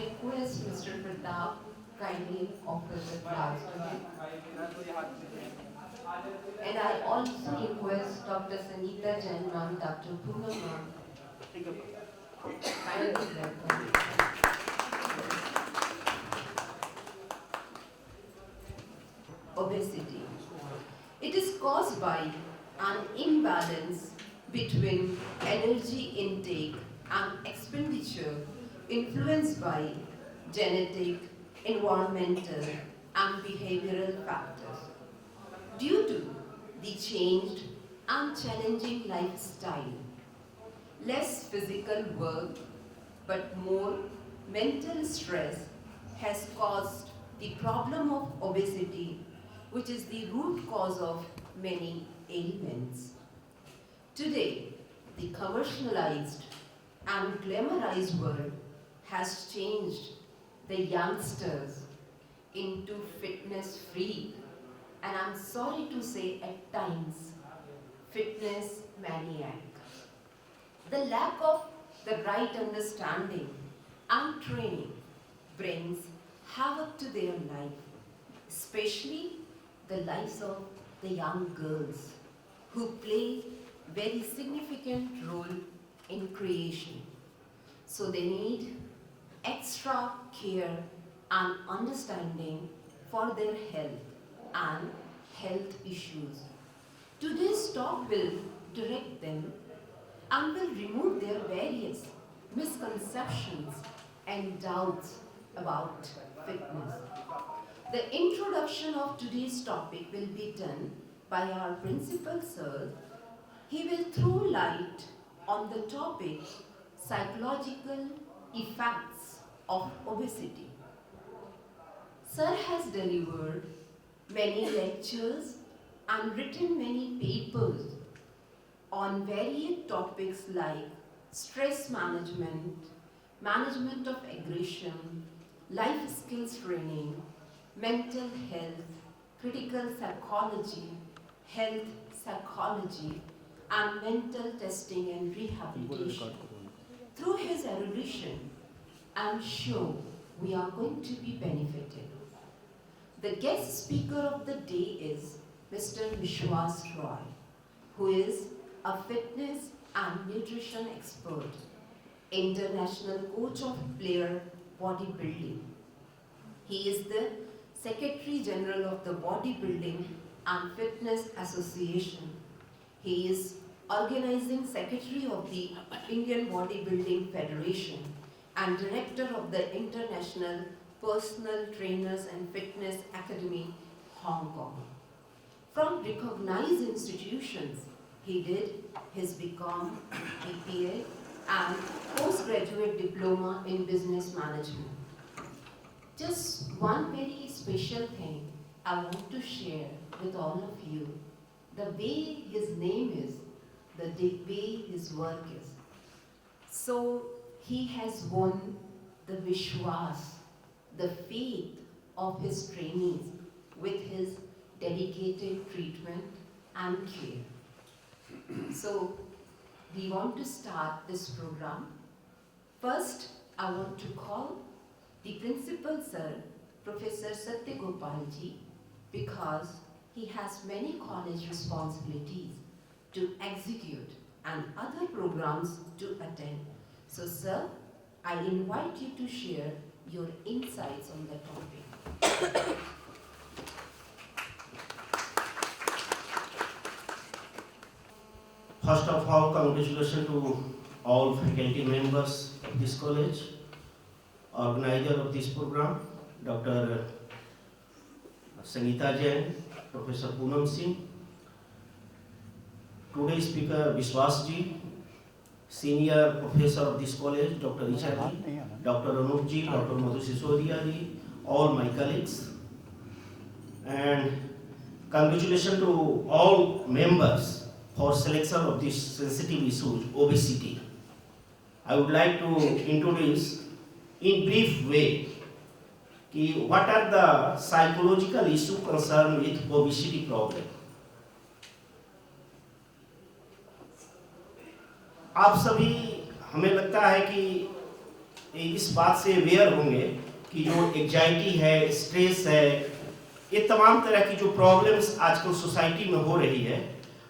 request Mr. Pratap kindly offer the flowers to him. And I also request Dr. Sangeeta Jain ma'am, Dr. Poonam ma'am, kindly welcome. Obesity. It is caused by an imbalance between energy intake and expenditure influenced by genetic, environmental, and behavioral factors. Due to the changed and challenging lifestyle, less physical work but more mental stress has caused the problem of obesity, which is the root cause of many ailments. Today, the commercialized and glamorized world has changed the youngsters into fitness freak, and I'm sorry to say at times, fitness maniac. The lack of the right understanding and training brings havoc to their life, especially the lives of the young girls who play very significant role in creation. So they need extra care and understanding for their health and health issues. Today's talk will direct them and will remove their various misconceptions and doubts about fitness. The introduction of today's topic will be done by our principal sir. He will throw light on the topic psychological effects of obesity. Sir has delivered many lectures and written many papers on varied topics like stress management, management of aggression, life skills training, mental health, critical psychology, health psychology, and mental testing and rehabilitation. Through his erudition, I'm sure we are going to be benefited. The guest speaker of the day is Mr. Vishwas Roy, who is a fitness and nutrition expert, international coach of player bodybuilding. He is the Secretary General of the Bodybuilding and Fitness Association. He is Organizing Secretary of the Indian Bodybuilding Federation and Director of the International Personal Trainers and Fitness Academy, Hong Kong. From recognized institutions, he did his BCom, BPA, and postgraduate diploma in business management. Just one very special thing I want to share with all of you. The way his name is, the way his work is. So he has won the Vishwas, the faith of his trainees with his dedicated treatment and care. So we want to start this program. First, I want to call the principal sir, Professor Satyagopalji, because he has many college responsibilities to execute and other programs to attend. So sir, I invite you to share your insights on the topic. First of all, congratulations to all faculty members of this college, organizer of this program, Dr. Sangeeta Jain, Professor Poonam Singh, today's speaker Vishwas ji, senior professor of this college, Dr. Isha ji, Dr. Anup ji, Dr. Madhu Sisodia ji, all my colleagues, and congratulations to all members for selection of this sensitive issue, obesity. I would like to introduce in brief way what are the psychological issues concerned with obesity problem. आप सभी हमें लगता है कि इस बात से aware होंगे कि जो एग्जाइटी है, स्ट्रेस है, ये तमाम तरह की जो प्रॉब्लम्स आजकल सोसाइटी में हो रही है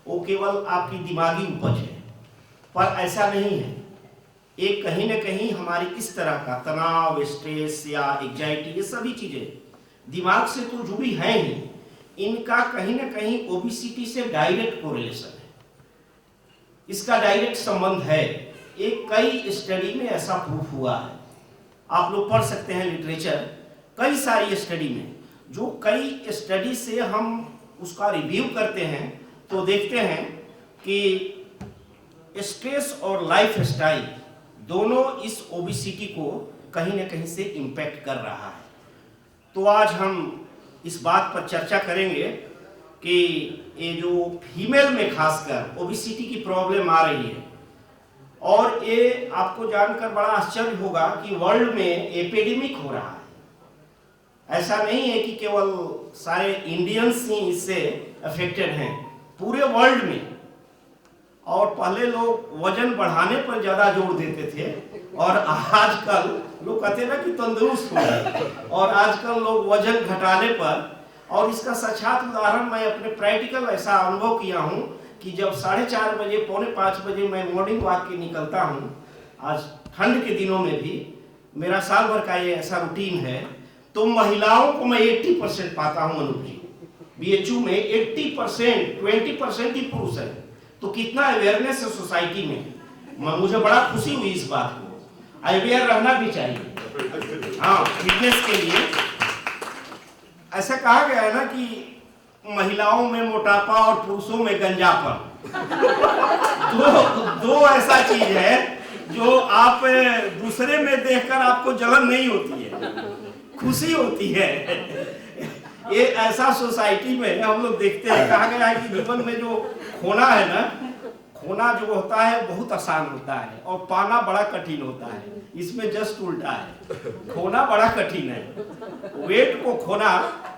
वो केवल आपकी दिमागी उपज है, पर ऐसा नहीं है। एक कहीं ना कहीं हमारी इस तरह का तनाव, स्ट्रेस या एग्जाइटी, ये सभी चीज़ें दिमाग से तो जुड़ी हैं ही, इनका कहीं ना कहीं ओबेसिटी से डायरेक्ट कोरिलेशन है, इसका डायरेक्ट संबंध है। एक कई स्टडी में ऐसा प्रूफ हुआ है, आप लोग पढ़ सकते हैं लिटरेचर, कई सारी स्टडी में। जो कई स्टडी से हम उसका रिव्यू करते हैं तो देखते हैं कि स्ट्रेस और लाइफ स्टाइल दोनों इस ओबेसिटी को कहीं ना कहीं से इम्पैक्ट कर रहा है। तो आज हम इस बात पर चर्चा करेंगे कि ये जो फीमेल में खासकर ओबेसिटी की प्रॉब्लम आ रही है, और ये आपको जानकर बड़ा आश्चर्य होगा कि वर्ल्ड में एपिडेमिक हो रहा है। ऐसा नहीं है कि केवल सारे इंडियंस ही इससे अफेक्टेड हैं, पूरे वर्ल्ड में। और पहले लोग वजन बढ़ाने पर ज़्यादा जोर देते थे, और आजकल लोग कहते हैं ना कि तंदुरुस्त हो गए, और आजकल लोग वजन घटाने पर। और इसका साक्षात उदाहरण मैं अपने प्रैक्टिकल ऐसा अनुभव किया हूँ कि जब 4:30 बजे, 4:45 बजे मैं मॉर्निंग वॉक के निकलता हूँ, आज ठंड के दिनों में भी मेरा साल भर का ये ऐसा रूटीन है, तो महिलाओं को मैं 80% पाता हूँ अनूप जी। BHU में 80%, 20% ही पुरुष है। तो कितना अवेयरनेस है सोसाइटी में, मुझे बड़ा खुशी हुई इस बात को। अवेयर रहना भी चाहिए, हाँ, फिटनेस के लिए। ऐसा कहा गया है ना कि महिलाओं में मोटापा और पुरुषों में गंजापन। दो ऐसा चीज है जो आप दूसरे में देखकर आपको जलन नहीं होती है, खुशी होती है। ये ऐसा सोसाइटी में हम लोग देखते हैं। कहा गया है कि जीवन में जो खोना है ना, खोना जो होता है बहुत आसान होता है और पाना बड़ा कठिन होता है। इसमें जस्ट उल्टा है, खोना बड़ा कठिन है, वेट को खोना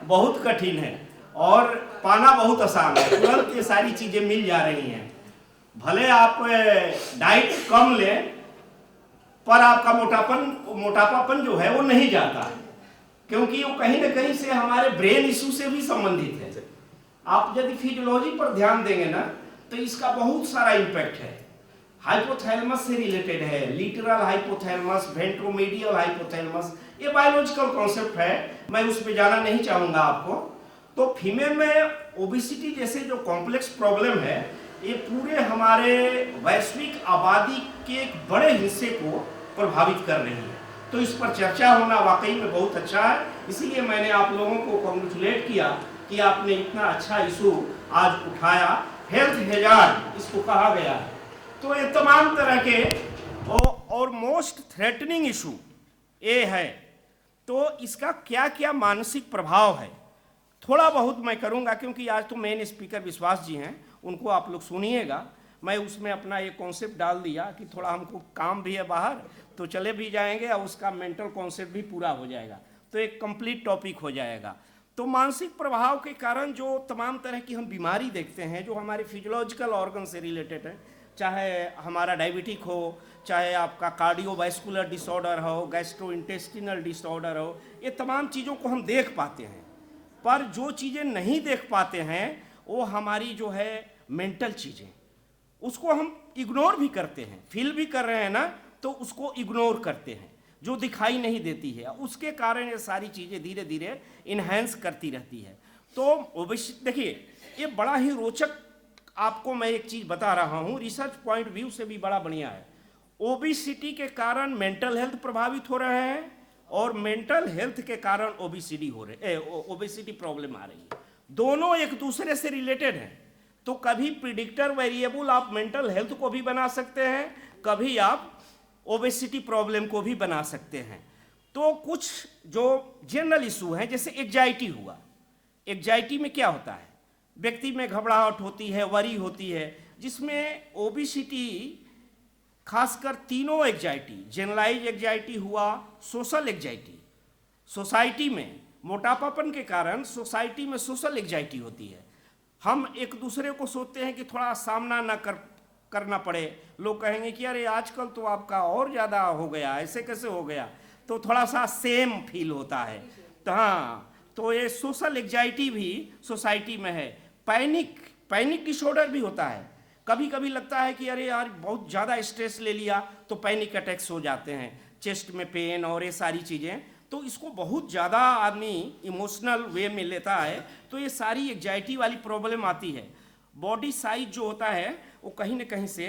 बहुत कठिन है और पाना बहुत आसान है। तुरंत ये सारी चीजें मिल जा रही हैं। भले आप डाइट कम लें, पर आपका मोटापापन जो है वो नहीं जाता है, क्योंकि वो कहीं ना कहीं से हमारे ब्रेन इशू से भी संबंधित है। आप यदि फिजियोलॉजी पर ध्यान देंगे ना, तो इसका बहुत सारा इम्पैक्ट है। हाइपोथैलेमस से रिलेटेड है, लिटरल हाइपोथैलेमस, वेंट्रोमीडियल हाइपोथैलेमस, ये बायोलॉजिकल कॉन्सेप्ट है, मैं उसमें जाना नहीं चाहूंगा आपको। तो फीमेल में ओबेसिटी जैसे जो कॉम्प्लेक्स प्रॉब्लम है, ये पूरे हमारे वैश्विक आबादी के एक बड़े हिस्से को प्रभावित कर रही है। तो इस पर चर्चा होना वाकई में बहुत अच्छा है। इसीलिए मैंने आप लोगों को कॉन्ग्रेचुलेट किया कि आपने इतना अच्छा इशू आज उठाया। हेल्थ हैजार्ड इसको कहा गया है। तो ये तमाम तरह के और मोस्ट थ्रेटनिंग इशू ये है। तो इसका क्या क्या मानसिक प्रभाव है, थोड़ा बहुत मैं करूंगा, क्योंकि आज तो मेन स्पीकर विश्वास जी हैं, उनको आप लोग सुनिएगा। मैं उसमें अपना एक कॉन्सेप्ट डाल दिया कि थोड़ा हमको काम भी है बाहर, तो चले भी जाएंगे और उसका मेंटल कॉन्सेप्ट भी पूरा हो जाएगा, तो एक कंप्लीट टॉपिक हो जाएगा। तो मानसिक प्रभाव के कारण जो तमाम तरह की हम बीमारी देखते हैं, जो हमारे फिजियोलॉजिकल ऑर्गन से रिलेटेड है, चाहे हमारा डायबिटिक हो, चाहे आपका कार्डियोवैस्कुलर डिसऑर्डर हो, गैस्ट्रोइंटेस्टिनल डिसऑर्डर हो, ये तमाम चीज़ों को हम देख पाते हैं। पर जो चीज़ें नहीं देख पाते हैं वो हमारी जो है मेंटल चीज़ें, उसको हम इग्नोर भी करते हैं। फील भी कर रहे हैं ना, तो उसको इग्नोर करते हैं, जो दिखाई नहीं देती है। उसके कारण ये सारी चीज़ें धीरे धीरे इन्हेंस करती रहती है। तो ओबेसिटी देखिए, ये बड़ा ही रोचक, आपको मैं एक चीज़ बता रहा हूँ, रिसर्च पॉइंट व्यू से भी बड़ा बढ़िया है। ओबेसिटी के कारण मेंटल हेल्थ प्रभावित हो रहे हैं और मेंटल हेल्थ के कारण ओबेसिटी प्रॉब्लम आ रही है। दोनों एक दूसरे से रिलेटेड हैं। तो कभी प्रिडिक्टर वेरिएबल आप मेंटल हेल्थ को भी बना सकते हैं, कभी आप ओबेसिटी प्रॉब्लम को भी बना सकते हैं। तो कुछ जो जनरल इशू हैं, जैसे एग्जाइटी हुआ। एग्जाइटी में क्या होता है, व्यक्ति में घबराहट होती है, वरी होती है, जिसमें ओबेसिटी खासकर तीनों एग्जाइटी, जनरलाइज एग्जाइटी हुआ, सोशल एग्जाइटी, सोसाइटी में मोटापापन के कारण सोसाइटी में सोशल एग्जाइटी होती है। हम एक दूसरे को सोचते हैं कि थोड़ा सामना ना कर करना पड़े, लोग कहेंगे कि अरे आजकल तो आपका और ज़्यादा हो गया, ऐसे कैसे हो गया, तो थोड़ा सा सेम फील होता है। तो हाँ, तो ये सोशल एग्जाइटी भी सोसाइटी में है। पैनिक डिसऑर्डर भी होता है। कभी कभी लगता है कि अरे यार बहुत ज़्यादा स्ट्रेस ले लिया तो पैनिक अटैक्स हो जाते हैं, चेस्ट में पेन और ये सारी चीज़ें। तो इसको बहुत ज़्यादा आदमी इमोशनल वे में लेता है, तो ये सारी एग्जाइटी वाली प्रॉब्लम आती है। बॉडी साइज जो होता है वो कहीं ना कहीं से,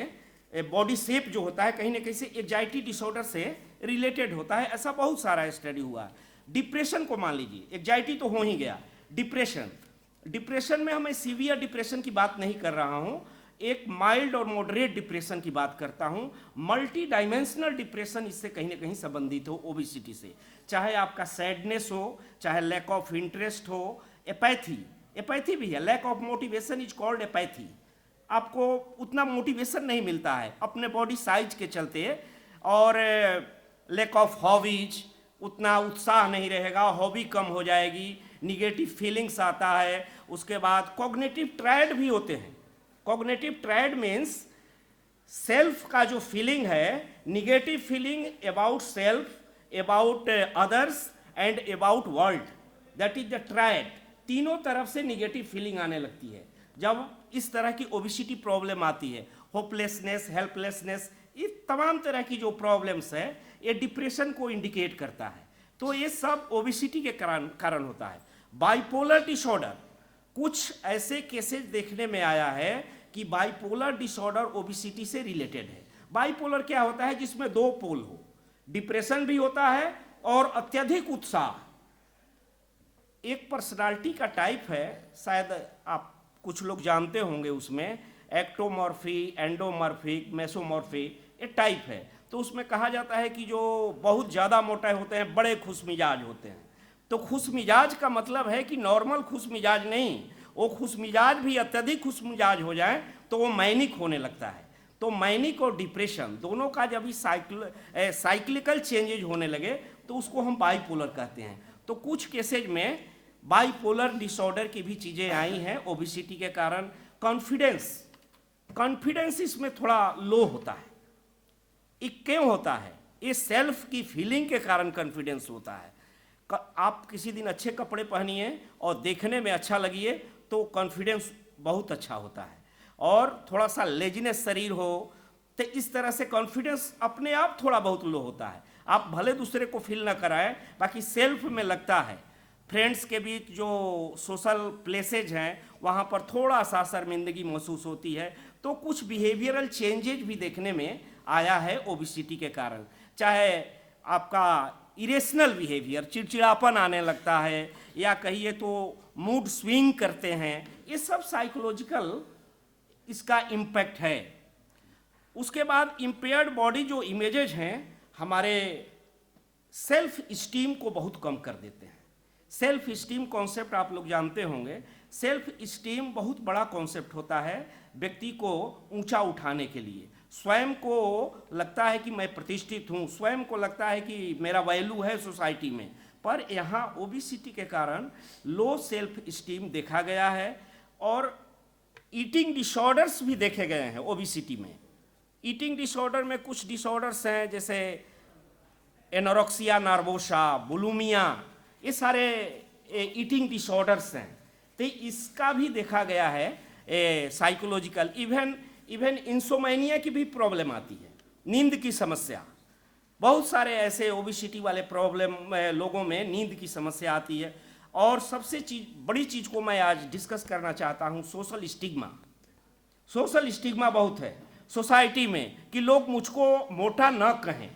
बॉडी शेप जो होता है कहीं ना कहीं से एग्जाइटी डिसऑर्डर से रिलेटेड होता है। ऐसा बहुत सारा स्टडी हुआ। डिप्रेशन को मान लीजिए, एग्जाइटी तो हो ही गया, डिप्रेशन में हमें सीवियर डिप्रेशन की बात नहीं कर रहा हूँ, एक माइल्ड और मॉडरेट डिप्रेशन की बात करता हूँ। मल्टी डायमेंशनल डिप्रेशन इससे कहीं ना कहीं संबंधित हो ओबिसिटी से, चाहे आपका सैडनेस हो, चाहे लैक ऑफ इंटरेस्ट हो, एपैथी भी है, lack of motivation is called apathy. आपको उतना मोटिवेशन नहीं मिलता है अपने बॉडी साइज के चलते, और लैक ऑफ हॉबीज, उतना उत्साह नहीं रहेगा, हॉबी कम हो जाएगी, निगेटिव फीलिंग्स आता है। उसके बाद कॉग्निटिव ट्रायड भी होते हैं। कॉग्निटिव ट्रायड मीन्स सेल्फ का जो फीलिंग है, negative feeling about self, about others and about world, that is the triad. तीनों तरफ से निगेटिव फीलिंग आने लगती है जब इस तरह की ओबिसिटी प्रॉब्लम आती है। होपलेसनेस, हेल्पलेसनेस, ये तमाम तरह की जो प्रॉब्लम्स है ये डिप्रेशन को इंडिकेट करता है। तो ये सब ओबिसिटी के कारण होता है। बाइपोलर डिसऑर्डर, कुछ ऐसे केसेस देखने में आया है कि बाइपोलर डिसऑर्डर ओबिसिटी से रिलेटेड है। बाइपोलर क्या होता है? जिसमें दो पोल हो, डिप्रेशन भी होता है और अत्यधिक उत्साह। एक पर्सनालिटी का टाइप है, शायद आप कुछ लोग जानते होंगे, उसमें एक्टोमॉर्फी, एंडोमॉर्फिक, मेसोमॉर्फिक, ये टाइप है। तो उसमें कहा जाता है कि जो बहुत ज़्यादा मोटे होते हैं बड़े खुश मिजाज होते हैं। तो खुश मिजाज का मतलब है कि नॉर्मल खुश मिजाज नहीं, वो खुश मिजाज भी अत्यधिक खुश मिजाज हो जाए तो वो मैनिक होने लगता है। तो मैनिक और डिप्रेशन दोनों का जब भी साइक्लिकल चेंजेज होने लगे तो उसको हम बाइपोलर कहते हैं। तो कुछ केसेज में बाइपोलर डिसऑर्डर की भी चीज़ें आई हैं ओबिसिटी के कारण। कॉन्फिडेंस इसमें थोड़ा लो होता है। ये क्यों होता है? ये सेल्फ की फीलिंग के कारण कॉन्फिडेंस होता है। आप किसी दिन अच्छे कपड़े पहनिए और देखने में अच्छा लगिए तो कॉन्फिडेंस बहुत अच्छा होता है। और थोड़ा सा लेजीनेस शरीर हो तो इस तरह से कॉन्फिडेंस अपने आप थोड़ा बहुत लो होता है। आप भले दूसरे को फील ना कराएं, बाकी सेल्फ में लगता है। फ्रेंड्स के बीच जो सोशल प्लेसेज हैं वहाँ पर थोड़ा सा शर्मिंदगी महसूस होती है। तो कुछ बिहेवियरल चेंजेज भी देखने में आया है ओबिसिटी के कारण। चाहे आपका इरेशनल बिहेवियर, चिड़चिड़ापन आने लगता है, या कहिए तो मूड स्विंग करते हैं, ये सब साइकोलॉजिकल इसका इम्पैक्ट है। उसके बाद इम्पेयर्ड बॉडी जो इमेजेज हैं हमारे सेल्फ स्टीम को बहुत कम कर देते हैं। सेल्फ स्टीम कॉन्सेप्ट आप लोग जानते होंगे। सेल्फ स्टीम बहुत बड़ा कॉन्सेप्ट होता है व्यक्ति को ऊंचा उठाने के लिए। स्वयं को लगता है कि मैं प्रतिष्ठित हूँ, स्वयं को लगता है कि मेरा वैल्यू है सोसाइटी में। पर यहाँ ओबिसिटी के कारण लो सेल्फ स्टीम देखा गया है और ईटिंग डिसऑर्डर्स भी देखे गए हैं ओबिसिटी में। ईटिंग डिसऑर्डर में कुछ डिसऑर्डर्स हैं जैसे एनोरेक्सिया नर्वोसा, बुलिमिया, ये सारे ईटिंग डिसऑर्डर्स हैं। तो इसका भी देखा गया है साइकोलॉजिकल। इवन इंसोमेनिया की भी प्रॉब्लम आती है, नींद की समस्या। बहुत सारे ऐसे ओबिसिटी वाले प्रॉब्लम लोगों में नींद की समस्या आती है। और सबसे बड़ी चीज़ को मैं आज डिस्कस करना चाहता हूँ, सोशल स्टिग्मा। सोशल स्टिग्मा बहुत है सोसाइटी में कि लोग मुझको मोटा न कहें,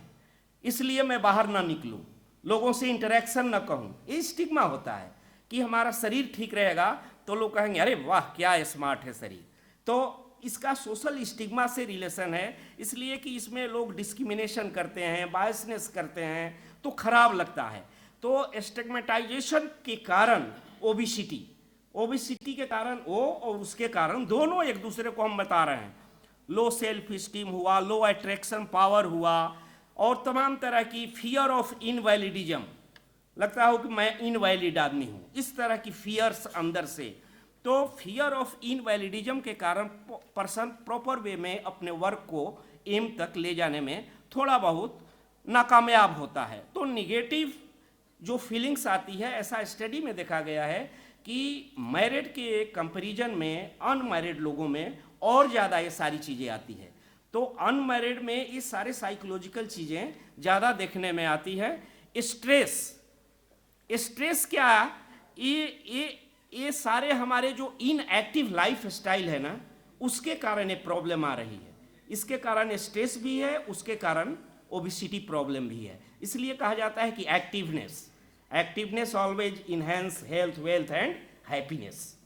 इसलिए मैं बाहर ना निकलूं, लोगों से इंटरेक्शन न कहूं। ये स्टिग्मा होता है कि हमारा शरीर ठीक रहेगा तो लोग कहेंगे अरे वाह क्या स्मार्ट है शरीर। तो इसका सोशल स्टिग्मा से रिलेशन है, इसलिए कि इसमें लोग डिस्क्रिमिनेशन करते हैं, बायसनेस करते हैं, तो खराब लगता है। तो स्टिग्मेटाइजेशन के कारण ओबिसिटी के कारण वो और उसके कारण दोनों एक दूसरे को हम बता रहे हैं। लो सेल्फ स्टीम हुआ, लो अट्रैक्शन पावर हुआ, और तमाम तरह की फियर ऑफ इनवैलिडिज्म, लगता हो कि मैं इनवैलिड आदमी हूँ, इस तरह की फियर्स अंदर से। तो फियर ऑफ इनवैलिडिज्म के कारण पर्सन प्रॉपर वे में अपने वर्क को एम तक ले जाने में थोड़ा बहुत नाकामयाब होता है। तो निगेटिव जो फीलिंग्स आती है, ऐसा स्टडी में देखा गया है कि मैरिड के कंपैरिजन में अनमैरिड लोगों में और ज़्यादा ये सारी चीज़ें आती है। तो अनमैरिड में ये सारे साइकोलॉजिकल चीज़ें ज़्यादा देखने में आती है। स्ट्रेस क्या, ये सारे हमारे जो इनएक्टिव लाइफ स्टाइल है ना, उसके कारण ये प्रॉब्लम आ रही है। इसके कारण स्ट्रेस भी है, उसके कारण ओबिसिटी प्रॉब्लम भी है। इसलिए कहा जाता है कि activeness always enhance health, wealth and happiness.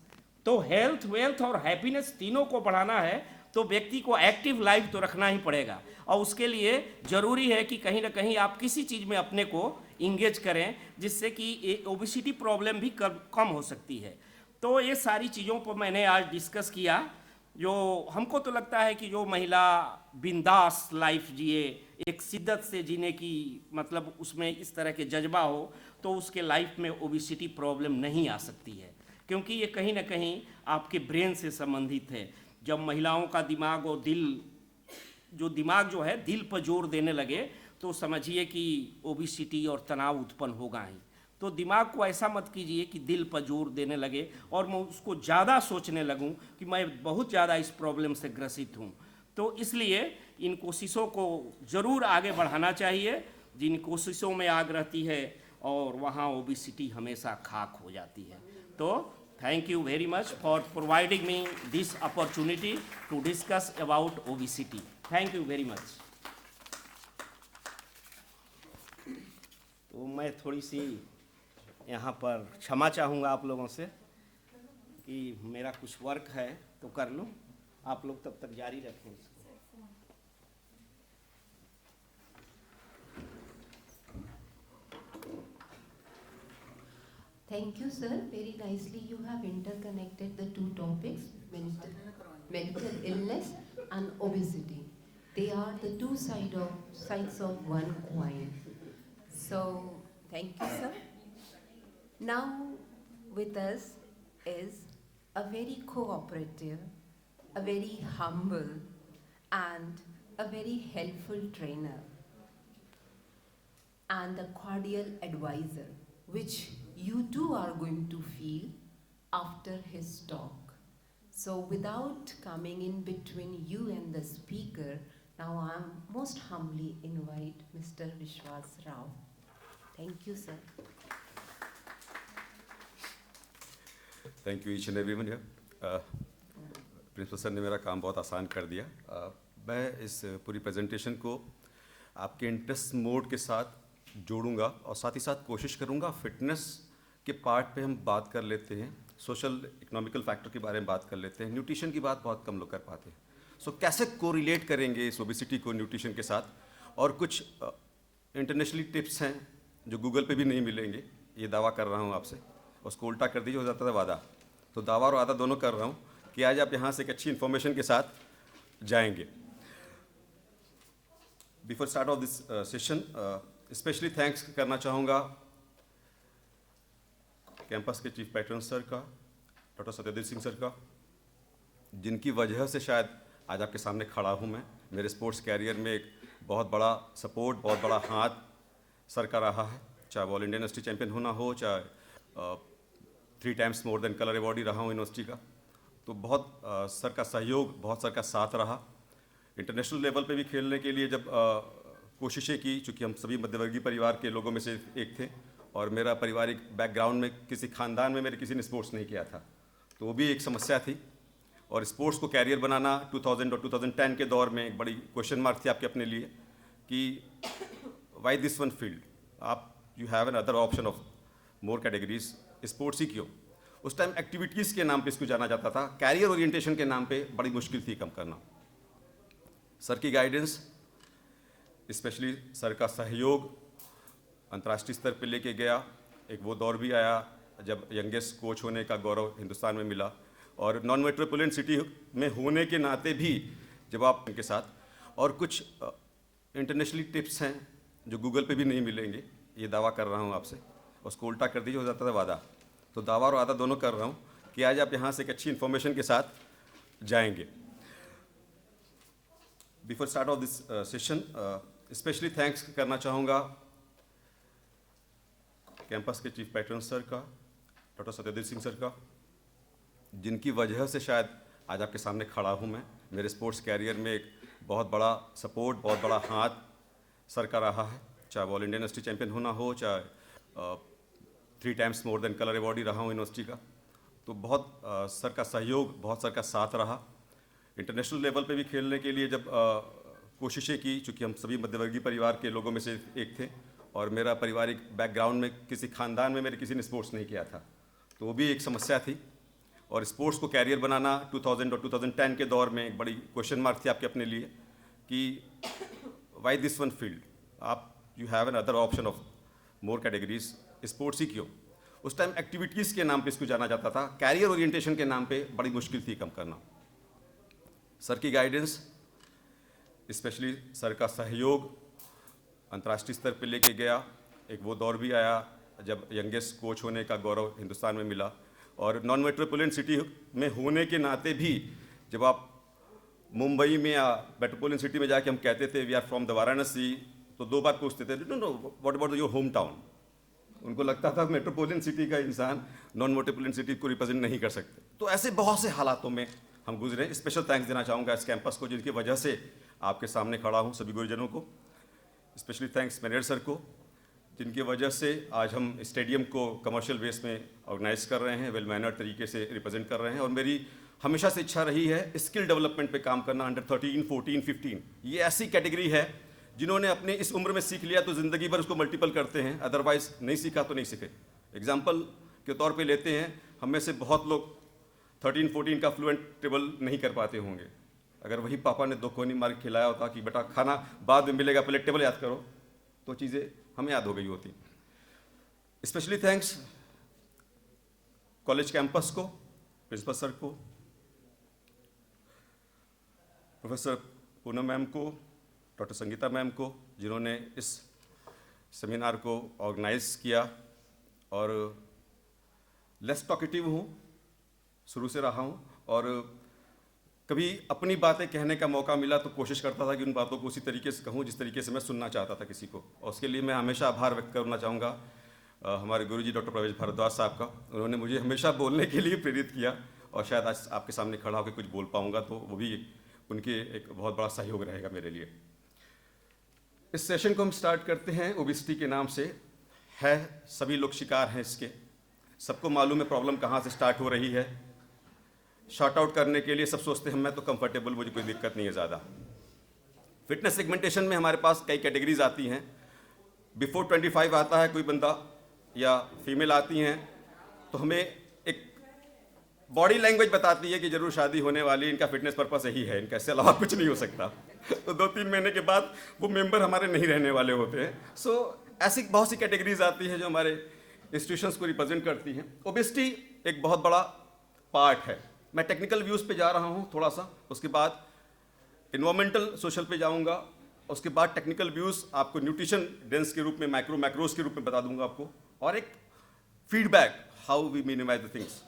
तो हेल्थ, वेल्थ और हैप्पीनेस तीनों को बढ़ाना है तो व्यक्ति को एक्टिव लाइफ तो रखना ही पड़ेगा, और उसके लिए ज़रूरी है कि कहीं ना कहीं आप किसी चीज़ में अपने को इंगेज करें, जिससे कि ओबिसिटी प्रॉब्लम भी कम हो सकती है। तो ये सारी चीज़ों पर मैंने आज डिस्कस किया। जो हमको तो लगता है कि जो महिला बिंदास लाइफ जिए, एक शिद्दत से जीने की, मतलब उसमें इस तरह के जज्बा हो, तो उसके लाइफ में ओबिसिटी प्रॉब्लम नहीं आ सकती है, क्योंकि ये कहीं ना कहीं आपके ब्रेन से संबंधित है। जब महिलाओं का दिमाग और दिमाग जो है दिल पर जोर देने लगे, तो समझिए कि ओबिसिटी और तनाव उत्पन्न होगा ही। तो दिमाग को ऐसा मत कीजिए कि दिल पर जोर देने लगे और मैं उसको ज़्यादा सोचने लगूं कि मैं बहुत ज़्यादा इस प्रॉब्लम से ग्रसित हूं। तो इसलिए इन कोशिशों को ज़रूर आगे बढ़ाना चाहिए, जिन कोशिशों में आग रहती है और वहाँ ओबिसिटी हमेशा खाक हो जाती है। तो thank you very much for providing me this opportunity to discuss about obesity. Thank you very much. तो मैं थोड़ी सी यहाँ पर क्षमा चाहूँगा आप लोगों से कि मेरा कुछ वर्क है तो कर लूँ, आप लोग तब तक जारी रखें इसको। Thank you, sir. Very nicely you have interconnected the two topics, mental illness and obesity. They are the two sides of one coin. So, thank you, sir. Now, with us is a very cooperative, a very humble, and a very helpful trainer, and a cordial advisor, which you too are going to feel after his talk. So without coming in between you and the speaker, now I am most humbly invite Mr. Vishwas Rao. Thank you, sir. Thank you each and everyone here. Principal sir ने मेरा काम बहुत आसान कर दिया। मैं इस पूरी प्रेजेंटेशन को आपके इंटरेस्ट मोड के साथ जोड़ूंगा और साथ ही साथ कोशिश करूंगा फिटनेस के पार्ट पे हम बात कर लेते हैं, सोशल इकोनॉमिकल फैक्टर के बारे में बात कर लेते हैं, न्यूट्रिशन की बात बहुत कम लोग कर पाते हैं। सो कैसे कोरिलेट करेंगे इस ओबेसिटी को न्यूट्रिशन के साथ, और कुछ इंटरनेशनली टिप्स हैं जो गूगल पे भी नहीं मिलेंगे, ये दावा कर रहा हूँ आपसे। उसको उल्टा कर दीजिए, हो जाता था वादा। तो दावा और वादा दोनों कर रहा हूँ कि आज आप यहाँ से एक अच्छी इन्फॉर्मेशन के साथ जाएंगे। Before start of this session, specially thanks करना चाहूँगा कैंपस के चीफ पैट्रन सर का, डॉक्टर सत्यदेव सिंह सर का, जिनकी वजह से शायद आज आपके सामने खड़ा हूँ मैं। मेरे स्पोर्ट्स कैरियर में एक बहुत बड़ा सपोर्ट, बहुत बड़ा हाथ सर का रहा है, चाहे वो ऑल इंडिया यूनिवर्सिटी चैंपियन होना हो, चाहे 3 times more than colour award ही रहा हूँ यूनिवर्सिटी का। तो बहुत सर का सहयोग, बहुत सर का साथ रहा। इंटरनेशनल लेवल पे भी खेलने के लिए जब कोशिशें की, चूँकि हम सभी मध्यवर्गीय परिवार के लोगों में से एक थे और मेरा पारिवारिक बैकग्राउंड में किसी खानदान में मेरे किसी ने स्पोर्ट्स नहीं किया था, तो वो भी एक समस्या थी। और स्पोर्ट्स को कैरियर बनाना 2000 और 2010 के दौर में एक बड़ी क्वेश्चन मार्क थी आपके अपने लिए कि वाई दिस वन फील्ड, आप you have an other option of more categories, sports ही क्यों। उस टाइम एक्टिविटीज़ के नाम पे इसको जाना जाता था, कैरियर ओरिएंटेशन के नाम पे बड़ी मुश्किल थी कम करना। सर की गाइडेंस, स्पेशली सर का सहयोग अंतर्राष्ट्रीय स्तर पे लेके गया। एक वो दौर भी आया जब यंगेस्ट कोच होने का गौरव हिंदुस्तान में मिला, और नॉन मेट्रोपोलिटन सिटी में होने के नाते भी जब आप इनके साथ, और कुछ इंटरनेशनली टिप्स हैं जो गूगल पे भी नहीं मिलेंगे, ये दावा कर रहा हूँ आपसे। उसको उल्टा कर दीजिए, हो जाता था वादा। तो दावा और वादा दोनों कर रहा हूँ कि कि आज आप यहाँ से एक अच्छी इन्फॉर्मेशन के साथ जाएंगे। Before start of this session specially thanks करना चाहूँगा कैंपस के चीफ पैट्रन सर का, डॉक्टर सत्यदेव सिंह सर का, जिनकी वजह से शायद आज आपके सामने खड़ा हूँ मैं। मेरे स्पोर्ट्स कैरियर में एक बहुत बड़ा सपोर्ट, बहुत बड़ा हाथ सर का रहा है, चाहे वो ऑल इंडिया यूनिवर्सिटी चैंपियन होना हो, चाहे 3 times more than colour award ही रहा हूँ यूनिवर्सिटी का। तो बहुत सर का सहयोग, बहुत सर का साथ रहा। इंटरनेशनल लेवल पे भी खेलने के लिए जब कोशिशें की, चूँकि हम सभी मध्यवर्गीय परिवार के लोगों में से एक थे और मेरा पारिवारिक बैकग्राउंड में किसी खानदान में मेरे किसी ने स्पोर्ट्स नहीं किया था, तो वो भी एक समस्या थी। और स्पोर्ट्स को कैरियर बनाना 2000 और 2010 के दौर में एक बड़ी क्वेश्चन मार्क थी आपके अपने लिए कि वाई दिस वन फील्ड, आप you have an other option of more categories, sports ही क्यों। उस टाइम एक्टिविटीज़ के नाम पे इसको जाना जाता था, कैरियर ओरिएंटेशन के नाम पे बड़ी मुश्किल थी कम करना। सर की गाइडेंस, स्पेशली सर का सहयोग अंतर्राष्ट्रीय स्तर पे लेके गया। एक वो दौर भी आया जब यंगेस्ट कोच होने का गौरव हिंदुस्तान में मिला, और नॉन मेट्रोपोलिटन सिटी में होने के नाते भी जब आप मुंबई में या मेट्रोपोलिटन सिटी में जाके हम कहते थे we are from the Varanasi, तो 2 बार पूछते थे no no what about your home town. उनको लगता था मेट्रोपोलिटन सिटी का इंसान नॉन मेट्रोपोलिटन सिटी को रिप्रेजेंट नहीं कर सकते। तो ऐसे बहुत से हालातों में हम गुजरे। स्पेशल थैंक्स देना चाहूँगा इस कैंपस को, जिनकी वजह से आपके सामने खड़ा हूँ, सभी गुरुजनों को। स्पेशली थैंक्स मैनेजर सर को, जिनकी वजह से आज हम स्टेडियम को कमर्शियल बेस में ऑर्गेनाइज कर रहे हैं, वेल मैनर्ड तरीके से रिप्रेजेंट कर रहे हैं। और मेरी हमेशा से इच्छा रही है स्किल डेवलपमेंट पे काम करना। अंडर 13, 14, 15 ये ऐसी कैटेगरी है जिन्होंने अपने इस उम्र में सीख लिया तो ज़िंदगी भर उसको मल्टीपल करते हैं, अदरवाइज नहीं सीखा तो नहीं सीखे। एग्जाम्पल के तौर पे लेते हैं, हम में से बहुत लोग 13, 14 का फ्लुएंट टेबल नहीं कर पाते होंगे। अगर वही पापा ने 2 कोनी मार के खिलाया होता कि बेटा खाना बाद में मिलेगा, पहले टेबल याद करो, तो चीज़ें हमें याद हो गई होती। स्पेशली थैंक्स कॉलेज कैंपस को, प्रिंसिपल सर को, प्रोफेसर पूनम मैम को, डॉक्टर संगीता मैम को, जिन्होंने इस सेमिनार को ऑर्गेनाइज किया। और लेस टॉकेटिव हूँ, शुरू से रहा हूँ, और कभी अपनी बातें कहने का मौका मिला तो कोशिश करता था कि उन बातों को उसी तरीके से कहूँ जिस तरीके से मैं सुनना चाहता था किसी को। और उसके लिए मैं हमेशा आभार व्यक्त करना चाहूँगा हमारे गुरुजी डॉक्टर प्रवेश भारद्वाज साहब का। उन्होंने मुझे हमेशा बोलने के लिए प्रेरित किया, और शायद आज आपके सामने खड़ा होकर कुछ बोल पाऊँगा तो वो भी उनके एक बहुत बड़ा सहयोग रहेगा मेरे लिए। इस सेशन को हम स्टार्ट करते हैं ओबेसिटी के नाम से। है, सभी लोग शिकार हैं इसके, सबको मालूम है प्रॉब्लम कहाँ से स्टार्ट हो रही है। शॉर्ट आउट करने के लिए सब सोचते हैं मैं तो कंफर्टेबल, मुझे कोई दिक्कत नहीं है ज़्यादा। फिटनेस सेगमेंटेशन में हमारे पास कई कैटेगरीज आती हैं। बिफोर 25 आता है कोई बंदा या फीमेल आती हैं, तो हमें एक बॉडी लैंग्वेज बताती है कि जरूर शादी होने वाली, इनका फिटनेस पर्पस यही है, इनका इससे अलावा कुछ नहीं हो सकता। तो 2-3 महीने के बाद वो मेंबर हमारे नहीं रहने वाले होते हैं। सो ऐसी बहुत सी कैटेगरीज आती हैं जो हमारे इंस्टीट्यूशंस को रिप्रेजेंट करती हैं। ओबेसिटी एक बहुत बड़ा पार्ट है। मैं टेक्निकल व्यूज़ पे जा रहा हूँ थोड़ा सा, उसके बाद इन्वायरमेंटल सोशल पे जाऊँगा, उसके बाद टेक्निकल व्यूज़ आपको न्यूट्रिशन डेंस के रूप में, मैक्रोज के रूप में बता दूंगा आपको, और एक feedback how we minimize the things.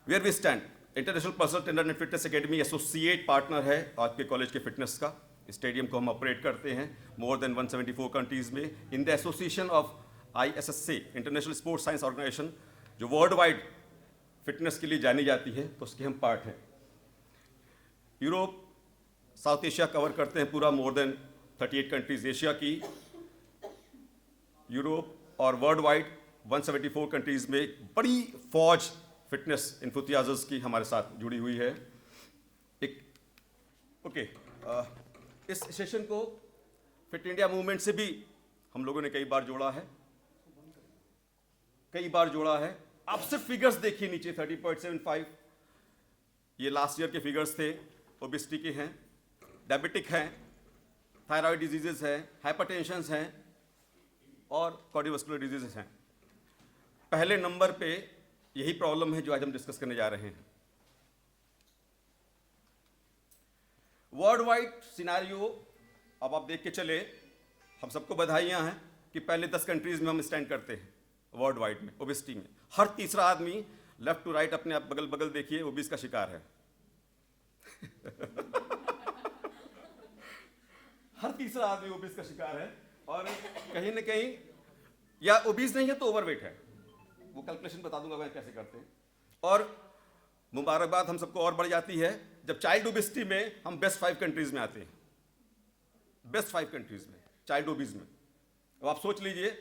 Where we stand, international personal trainer and fitness academy associate partner है आपके कॉलेज के फिटनेस का। स्टेडियम को हम ऑपरेट करते हैं मोर देन 174 कंट्रीज़ में in the association of ISSA, international sports science organisation, जो वर्ल्ड वाइड फिटनेस के लिए जानी जाती है, तो उसके हम पार्ट हैं। यूरोप, साउथ एशिया कवर करते हैं पूरा, मोर देन 38 कंट्रीज एशिया की, यूरोप और वर्ल्ड वाइड 174 कंट्रीज में बड़ी फौज फिटनेस एंथुसियास्ट्स की हमारे साथ जुड़ी हुई है। इस सेशन को फिट इंडिया मूवमेंट से भी हम लोगों ने कई बार जोड़ा है। आप सिर्फ फिगर्स देखिए नीचे, 30.75 ये लास्ट ईयर के फिगर्स थे। ओबेसिटी के हैं, डायबिटिक हैं, थायराइड डिजीजेस हैं, हाइपरटेंशन हैं और कार्डियोवास्कुलर डिजीजेस हैं। पहले नंबर पे यही प्रॉब्लम है जो आज हम डिस्कस करने जा रहे हैं। वर्ल्ड वाइड सिनारियो अब आप देख के चले, हम सबको बधाइयां हैं कि पहले 10 कंट्रीज में हम स्टैंड करते हैं वर्ल्ड वाइड में ओबेसिटी में। हर तीसरा आदमी लेफ्ट टू राइट अपने आप बगल बगल देखिए, ओबीस का शिकार है। हर तीसरा आदमी ओबीस का शिकार है, और कहीं ना कहीं या ओबीस नहीं है तो ओवरवेट है। वो कैलकुलेशन बता दूंगा मैं कैसे करते हैं। और मुबारकबाद हम सबको और बढ़ जाती है जब चाइल्ड ओबेसिटी में हम बेस्ट 5 कंट्रीज में आते हैं। बेस्ट 5 कंट्रीज में चाइल्ड ओबीज में। अब आप सोच लीजिए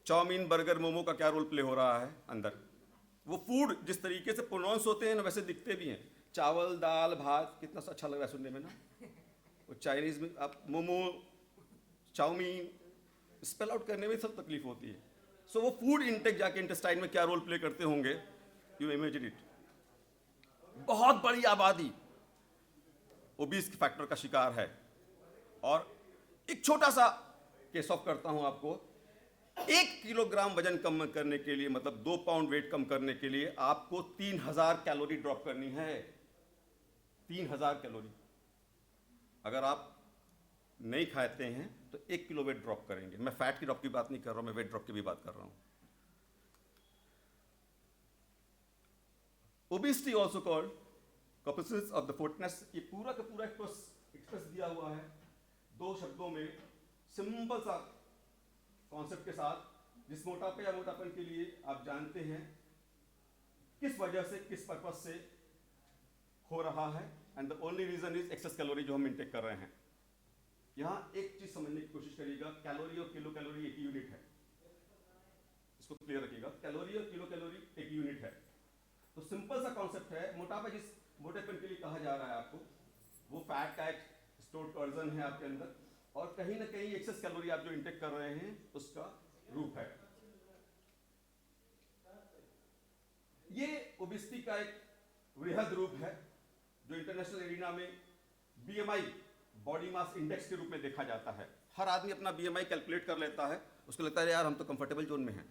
चाउमीन, बर्गर, मोमो का क्या रोल प्ले हो रहा है अंदर। वो फूड जिस तरीके से प्रोनाउंस होते हैं ना वैसे दिखते भी हैं। चावल, दाल, भात, कितना सा अच्छा लग रहा है सुनने में ना। वो चाइनीज में आप मोमो, चाउमीन स्पेल आउट करने में सब तकलीफ होती है। सो वो फूड इंटेक जाके इंटेस्टाइन में क्या रोल प्ले करते होंगे, यू इमेजिन इट। बहुत बड़ी आबादी ओबीस फैक्टर का शिकार है। और एक छोटा सा केस ऑफ करता हूं आपको। 1 किलोग्राम वजन कम करने के लिए, मतलब 2 पाउंड वेट कम करने के लिए आपको 3000 कैलोरी ड्रॉप करनी है। 3000 कैलोरी। अगर आप नहीं खाते हैं तो 1 किलो वेट ड्रॉप करेंगे। मैं फैट की ड्रॉप की बात नहीं कर रहा हूं, मैं वेट ड्रॉप की भी बात कर रहा हूं। Obesity also called compresses of the fitness. ये पूरा का पूरा एक्सप्रेस दिया हुआ है 2 शब्दों में, सिंपल सा कॉन्सेप्ट के साथ, जिस मोटापे या मोटापन के लिए आप जानते हैं किस वजह से, किस पर्पज से हो रहा है, and the only reason is excess calorie जो हम इंटेक कर रहे हैं। यहां एक चीज समझने की कोशिश करिएगा, कैलोरी और किलो कैलोरी एक यूनिट है। इसको क्लियर रखिएगा, कैलोरी और किलो कैलोरी एक यूनिट है। तो सिंपल सा कॉन्सेप्ट है। मोटापा जिस मोटेपन के लिए कहा जा रहा है आपको, वो फैट का एक स्टोर्ड वर्जन है आपके अंदर, और कहीं ना कहीं एक्सेस कैलोरी आप जो इंटेक कर रहे हैं उसका रूप है। ये ओबेसिटी का एक वृहद रूप है जो इंटरनेशनल एरिना में बीएमआई, बॉडी मास इंडेक्स के रूप में देखा जाता है। हर आदमी अपना बीएमआई कैलकुलेट कर लेता है, उसको लगता है यार हम तो कंफर्टेबल जोन में हैं।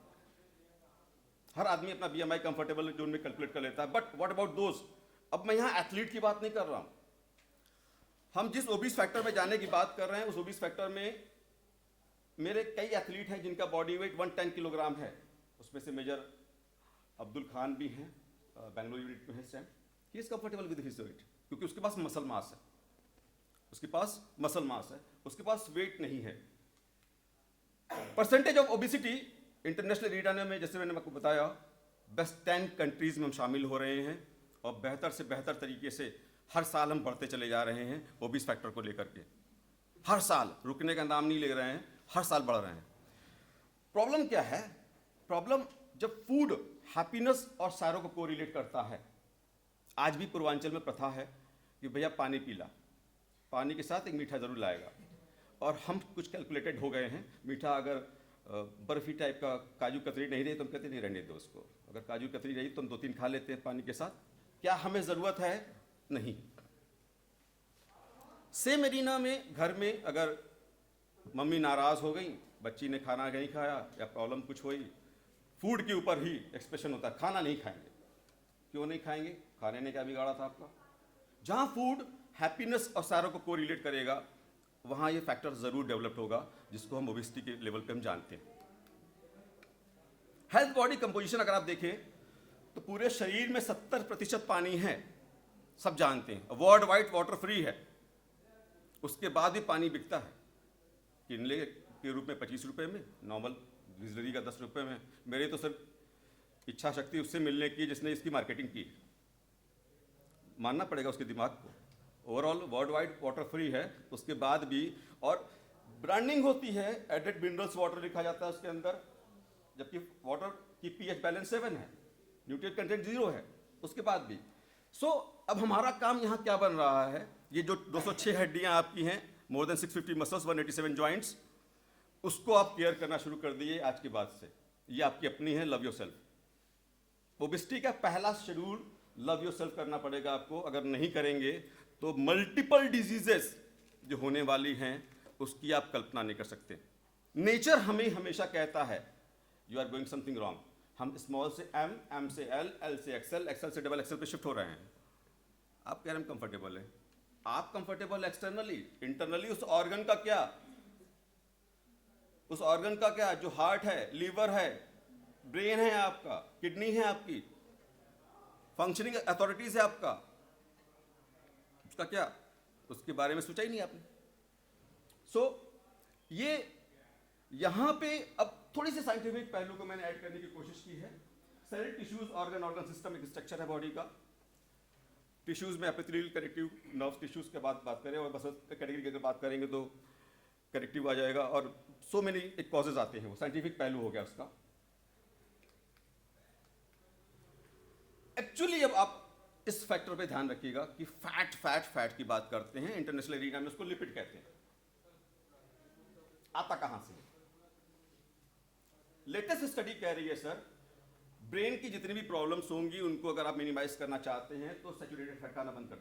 हर आदमी अपना बीएमआई कंफर्टेबल जोन में कैलकुलेट कर लेता है। बट व्हाट अबाउट दोज, अब मैं यहां एथलीट की बात नहीं कर रहा हूं। हम जिस ओबीस फैक्टर में जाने की बात कर रहे हैं, उस ओबीस फैक्टर में मेरे कई एथलीट हैं जिनका बॉडी वेट 110 किलोग्राम है। उसमें से मेजर अब्दुल खान भी हैं, बेंगलोर यूनिट में है Sam. He is comfortable with his weight, क्योंकि उसके पास मसल मास है, उसके पास मसल मास है, उसके पास वेट नहीं है। Percentage of obesity international arena में, जैसे मैंने आपको बताया, बेस्ट 10 कंट्रीज में हम शामिल हो रहे हैं, और बेहतर से बेहतर तरीके से हर साल हम बढ़ते चले जा रहे हैं ओबीस फैक्टर को लेकर के। हर साल रुकने का नाम नहीं ले रहे हैं, हर साल बढ़ रहे हैं। प्रॉब्लम क्या है? प्रॉब्लम जब फूड हैप्पीनेस और सैरो को कोरिलेट करता है। आज भी पूर्वांचल में प्रथा है कि भैया पानी पीला, पानी के साथ एक मीठा जरूर लाएगा। और हम कुछ कैलकुलेटेड हो गए हैं। मीठा अगर बर्फी टाइप का काजू कतरी नहीं रही तो हम कहते नहीं रहने दो उसको। अगर काजू कतरी रही तो हम 2-3 खा लेते हैं पानी के साथ। क्या हमें ज़रूरत है? नहीं। सेम एरिना में घर में अगर मम्मी नाराज़ हो गई, बच्ची ने खाना नहीं खाया या प्रॉब्लम कुछ हुई, फूड के ऊपर ही एक्सप्रेशन होता है, खाना नहीं खाएंगे। क्यों नहीं खाएंगे? खाने ने क्या बिगाड़ा था आपका? जहां फूड हैप्पीनेस और सैरो को कोरिलेट करेगा, वहां ये फैक्टर जरूर डेवलप होगा, जिसको हम ओबेसिटी के लेवल पे हम जानते हैं। हेल्थ बॉडी कंपोजिशन अगर आप देखें तो पूरे शरीर में 70% पानी है, सब जानते हैं। वर्ल्ड वाइड वाटर फ्री है, उसके बाद भी पानी बिकता है किनले के रूप में 25 रुपए में, नॉर्मल बिजलरी का 10 रुपए में। मेरी तो सिर्फ इच्छा शक्ति उससे मिलने की जिसने इसकी मार्केटिंग की, मानना पड़ेगा उसके दिमाग को। Overall world wide water free है, उसके बाद भी, और ब्रांडिंग होती है, एडेड मिनरल्स वाटर लिखा जाता है उसके अंदर, जबकि वाटर की पीएच बैलेंस 7 है, न्यूट्रिएंट कंटेंट 0 है, उसके बाद भी। सो अब हमारा काम यहाँ क्या बन रहा है? ये जो 206 हड्डियाँ आपकी हैं, मोर देन 650 मसल्स, 187 जॉइंट्स, उसको आप केयर करना शुरू कर दिए आज के बाद से। ये आपकी अपनी है, लव योरसेल्फ। ओबेसिटी का पहला शेड्यूल लव योरसेल्फ करना पड़ेगा आपको। अगर नहीं करेंगे तो मल्टीपल डिजीजेस जो होने वाली हैं उसकी आप कल्पना नहीं कर सकते। नेचर हमें हमेशा कहता है you are going something wrong. हम स्मॉल से एम, एम से एल, एल से एक्सएल, एक्सएल से डबल एक्सएल पे शिफ्ट हो रहे हैं। आप कह रहे हैं कंफर्टेबल है, आप कंफर्टेबल एक्सटर्नली, इंटरनली उस ऑर्गन का क्या? उस ऑर्गन का क्या? जो हार्ट है, लीवर है, ब्रेन है आपका, किडनी है आपकी, फंक्शनिंग अथॉरिटीज है आपका, उसका क्या, उसके बारे में सोचा ही नहीं आपने। सो ये यहां पे अब थोड़ी सी साइंटिफिक पहलू को मैंने ऐड करने की कोशिश की है। सेल टिश्यूज ऑर्गन सिस्टम एक स्ट्रक्चर है बॉडी का। टिश्यूज में एपिथेलियल, कनेक्टिव, नर्व टिश्यूज के बाद करें, और बस कैटेगरी की अगर बात करेंगे तो कनेक्टिव आ जाएगा, और सो मेनी एक कॉजेज आते हैं, वो साइंटिफिक पहलू हो गया उसका। एक्चुअली अब आप इस फैक्टर पे ध्यान रखिएगा कि फैट की बात करते हैं, इंटरनेशनल एरिया में उसको लिपिड कहते हैं। आता कहां से? लेटेस्ट स्टडी कह रही है सर, ब्रेन की जितनी भी प्रॉब्लम्स होंगी उनको अगर आप मिनिमाइज करना चाहते हैं तो सैचुरेटेड फैट खाना बंद कर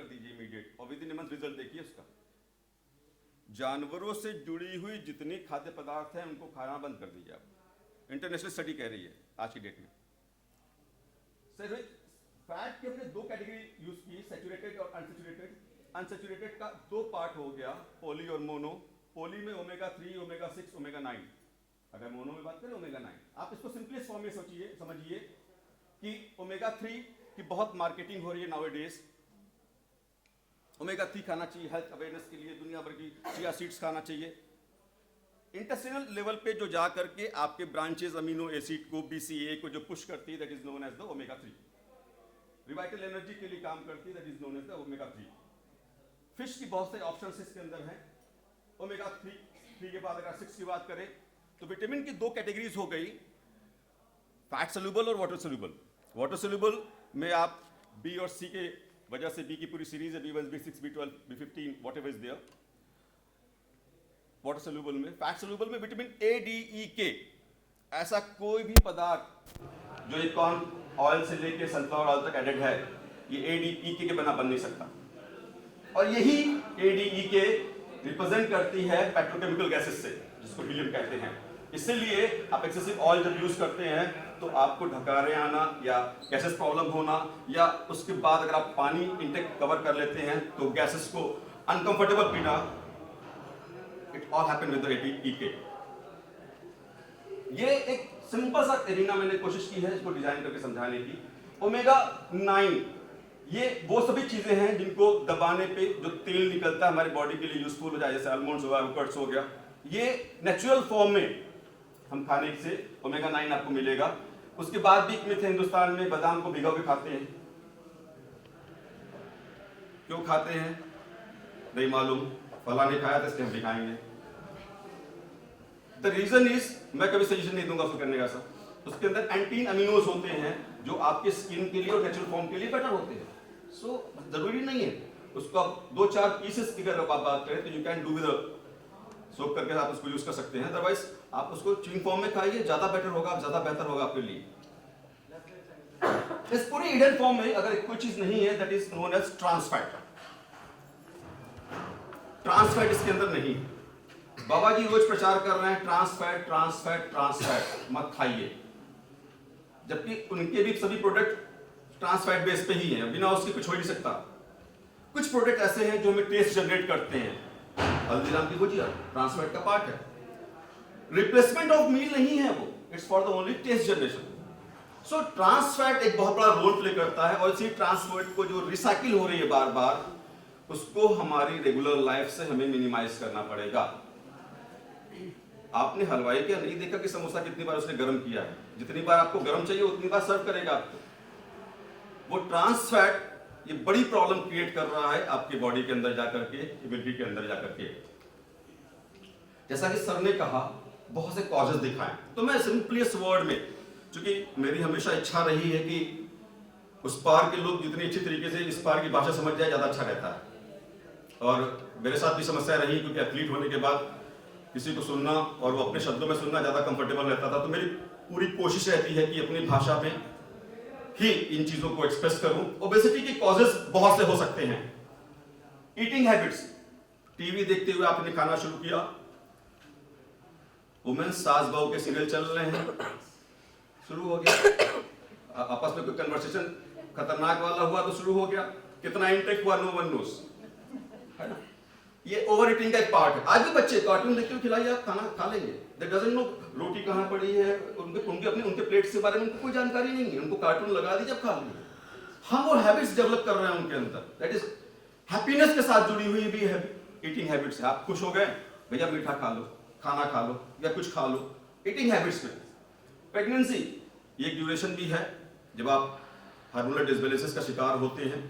दीजिए, इमीडिएट, और with in a month result देखिए उसका। जानवरों से जुड़ी हुई जितनी खाद्य पदार्थ हैं उनको खाना बंद कर दीजिए आप। इंटरनेशनल स्टडी कह रही है आज की डेट में। सर फैट की हमने दो कैटेगरी यूज की, सैचुरेटेड और अनसैचुरेटेड। अनसैचुरेटेड का दो पार्ट हो गया, पॉली और मोनो। पॉली में ओमेगा 3, ओमेगा 6, ओमेगा 9। अगर मोनो में बात करें ओमेगा 9। आप इसको सिंपलेस्ट फॉर्म में समझिए कि ओमेगा 3 की बहुत मार्केटिंग हो रही है नाउअडेज। ओमेगा 3 खाना चाहिए हेल्थ अवेयरनेस के लिए, दुनिया भर की चिया सीड्स खाना चाहिए। इंटेस्टिनल लेवल पे जो जा करके आपके ब्रांचेस अमीनो एसिड को, BCA को जो पुश करती है, that is known as the omega 3। Revital energy के लिए काम करती है, that is known as the omega 3। Fish की बहुत से ऑप्शंस इसके अंदर हैं। ओमेगा 3 के बाद अगर 6 की बात करें तो विटामिन की दो कैटेगरीज हो गई, फैट सोल्यूबल और वाटर सोल्यूबल। वाटर सोल्यूबल में आप बी और सी के वजह से, बी की पूरी सीरीज है, B1, B6, B12, B15, whatever is there. Water soluble में, फैट सोल्यूबल में vitamin A, D, E, K, ऐसा कोई भी पदार्थ जो ये कॉर्न ऑयल से लेके सनफ्लावर ऑयल तक एडेड है, ये A, D, E, K के बिना बन नहीं सकता। और यही A, D, E, K represent करती है पेट्रोकेमिकल गैसेस से, जिसको हीलियम कहते हैं। इसीलिए आप एक्सेसिव ऑयल जब यूज करते हैं तो आपको ढकारे आना या गैसेस प्रॉब्लम होना, या उसके बाद अगर आप पानी इंटेक कवर कर लेते हैं तो गैसेस को अनकंफर्टेबल पीना, it all happen with the ADE। ये एक सिंपल सा एरिना मैंने कोशिश की है इसको डिजाइन करके समझाने की। ओमेगा 9 ये वो सभी चीजें हैं जिनको दबाने पे जो तेल निकलता है हमारी बॉडी के लिए यूजफुल हो जाए, जैसे आलमंड्स हो गया, एवोकाडो हो गया, ये नेचुरल फॉर्म में हम खाने से ओमेगा 9 आपको मिलेगा। उसके बाद भी एक मिथ है हिंदुस्तान में, बादाम को भिगो के खाते हैं। क्यों खाते हैं नहीं मालूम, फला ने खाया तो इसलिए हम भी खाएंगे। द रीजन इज, मैं कभी सजेशन नहीं दूंगा उसको करने का सर, उसके अंदर एंटीन अमीनोज होते हैं जो आपके स्किन के लिए और नेचुरल फॉर्म के लिए बेटर होते हैं। सो जरूरी नहीं है उसको आप 2-4 पीसेस की अगर आप बात करें तो यू कैन डू विद सोक करके आप उसको यूज कर सकते हैं। अदरवाइज आप उसको च्यूइंग फॉर्म में खाइए, ज्यादा बेटर होगा, ज्यादा बेहतर होगा आपके लिए। इस पूरी हिडन फॉर्म में अगर कोई चीज नहीं है, that is known as trans fat. Trans fat इसके अंदर नहीं है। बाबा जी रोज प्रचार कर रहे हैं trans fat, trans fat, trans fat मत खाइए, जबकि उनके भी सभी प्रोडक्ट ट्रांस फैट बेस पे ही हैं, बिना उसके कुछ हो ही नहीं सकता। कुछ प्रोडक्ट ऐसे हैं जो हमें टेस्ट जनरेट करते हैं, हल्दीराम की भुजिया ट्रांस फैट का पार्ट है, रिप्लेसमेंट ऑफ मील नहीं है वो, it's for the only taste generation. So trans fat एक बहुत बड़ा रोल प्ले करता है, और इसी ट्रांस फैट को जो रिसाइकिल हो रही है बार बार, उसको हमारी रेगुलर लाइफ से हमें मिनिमाइज करना पड़ेगा। आपने हलवाई क्या नहीं देखा कि समोसा कितनी बार उसने गर्म किया है, जितनी बार आपको गर्म चाहिए उतनी बार सर्व करेगा आपको। वो ट्रांस फैट ये बड़ी प्रॉब्लम क्रिएट कर रहा है आपके बॉडी के अंदर जाकर के, इम्यूनिटी के अंदर जाकर के। जैसा कि सर ने कहा बहुत से कॉजेस दिखाए, तो मैं सिंपलेस्ट वर्ड में, क्योंकि मेरी हमेशा इच्छा रही है कि उस पार के लोग जितनी अच्छी तरीके से इस पार की भाषा समझ जाए ज्यादा अच्छा रहता है। और मेरे साथ भी समस्या रही, क्योंकि एथलीट होने के बाद किसी को सुनना और वो अपने शब्दों में सुनना ज्यादा कंफर्टेबल रहता था, तो मेरी पूरी कोशिश रहती है कि अपनी भाषा में ही इन चीजों को एक्सप्रेस करूं। ओबेसिटी के कॉजेस बहुत से हो सकते हैं। ईटिंग हैबिट्स, टीवी देखते हुए आपने खाना शुरू किया, वुमेन सास बहू के सीरियल चल रहे हैं, शुरू हो गया, आपस में कोई कन्वर्सेशन खतरनाक वाला हुआ तो शुरू हो गया, कितना इंटेक हुआ नो वन नोस, है ना। ये ओवर ईटिंग का एक पार्ट है। आज भी बच्चे कार्टून देखते हुए खिलाइए, आप खाना खा लेंगे। दे डजंट नो रोटी कहाँ पड़ी है, उनके प्लेट से बारे में उनको कोई जानकारी नहीं है। उनको कार्टून लगा दीजिए, अब खा लेंगे। हम वो हैबिट्स डेवलप कर रहे हैं उनके अंदर, दैट इज हैप्पीनेस के साथ जुड़ी हुई भी है ईटिंग हैबिट्स है। आप खुश हो गए, भैया मीठा खा लो, खाना खा लो या कुछ खा लो, ईटिंग हैबिट्स में। प्रेगनेंसी ये एक ड्यूरेशन भी है जब आप हार्मोनल डिसबैलेंसेस का शिकार होते हैं,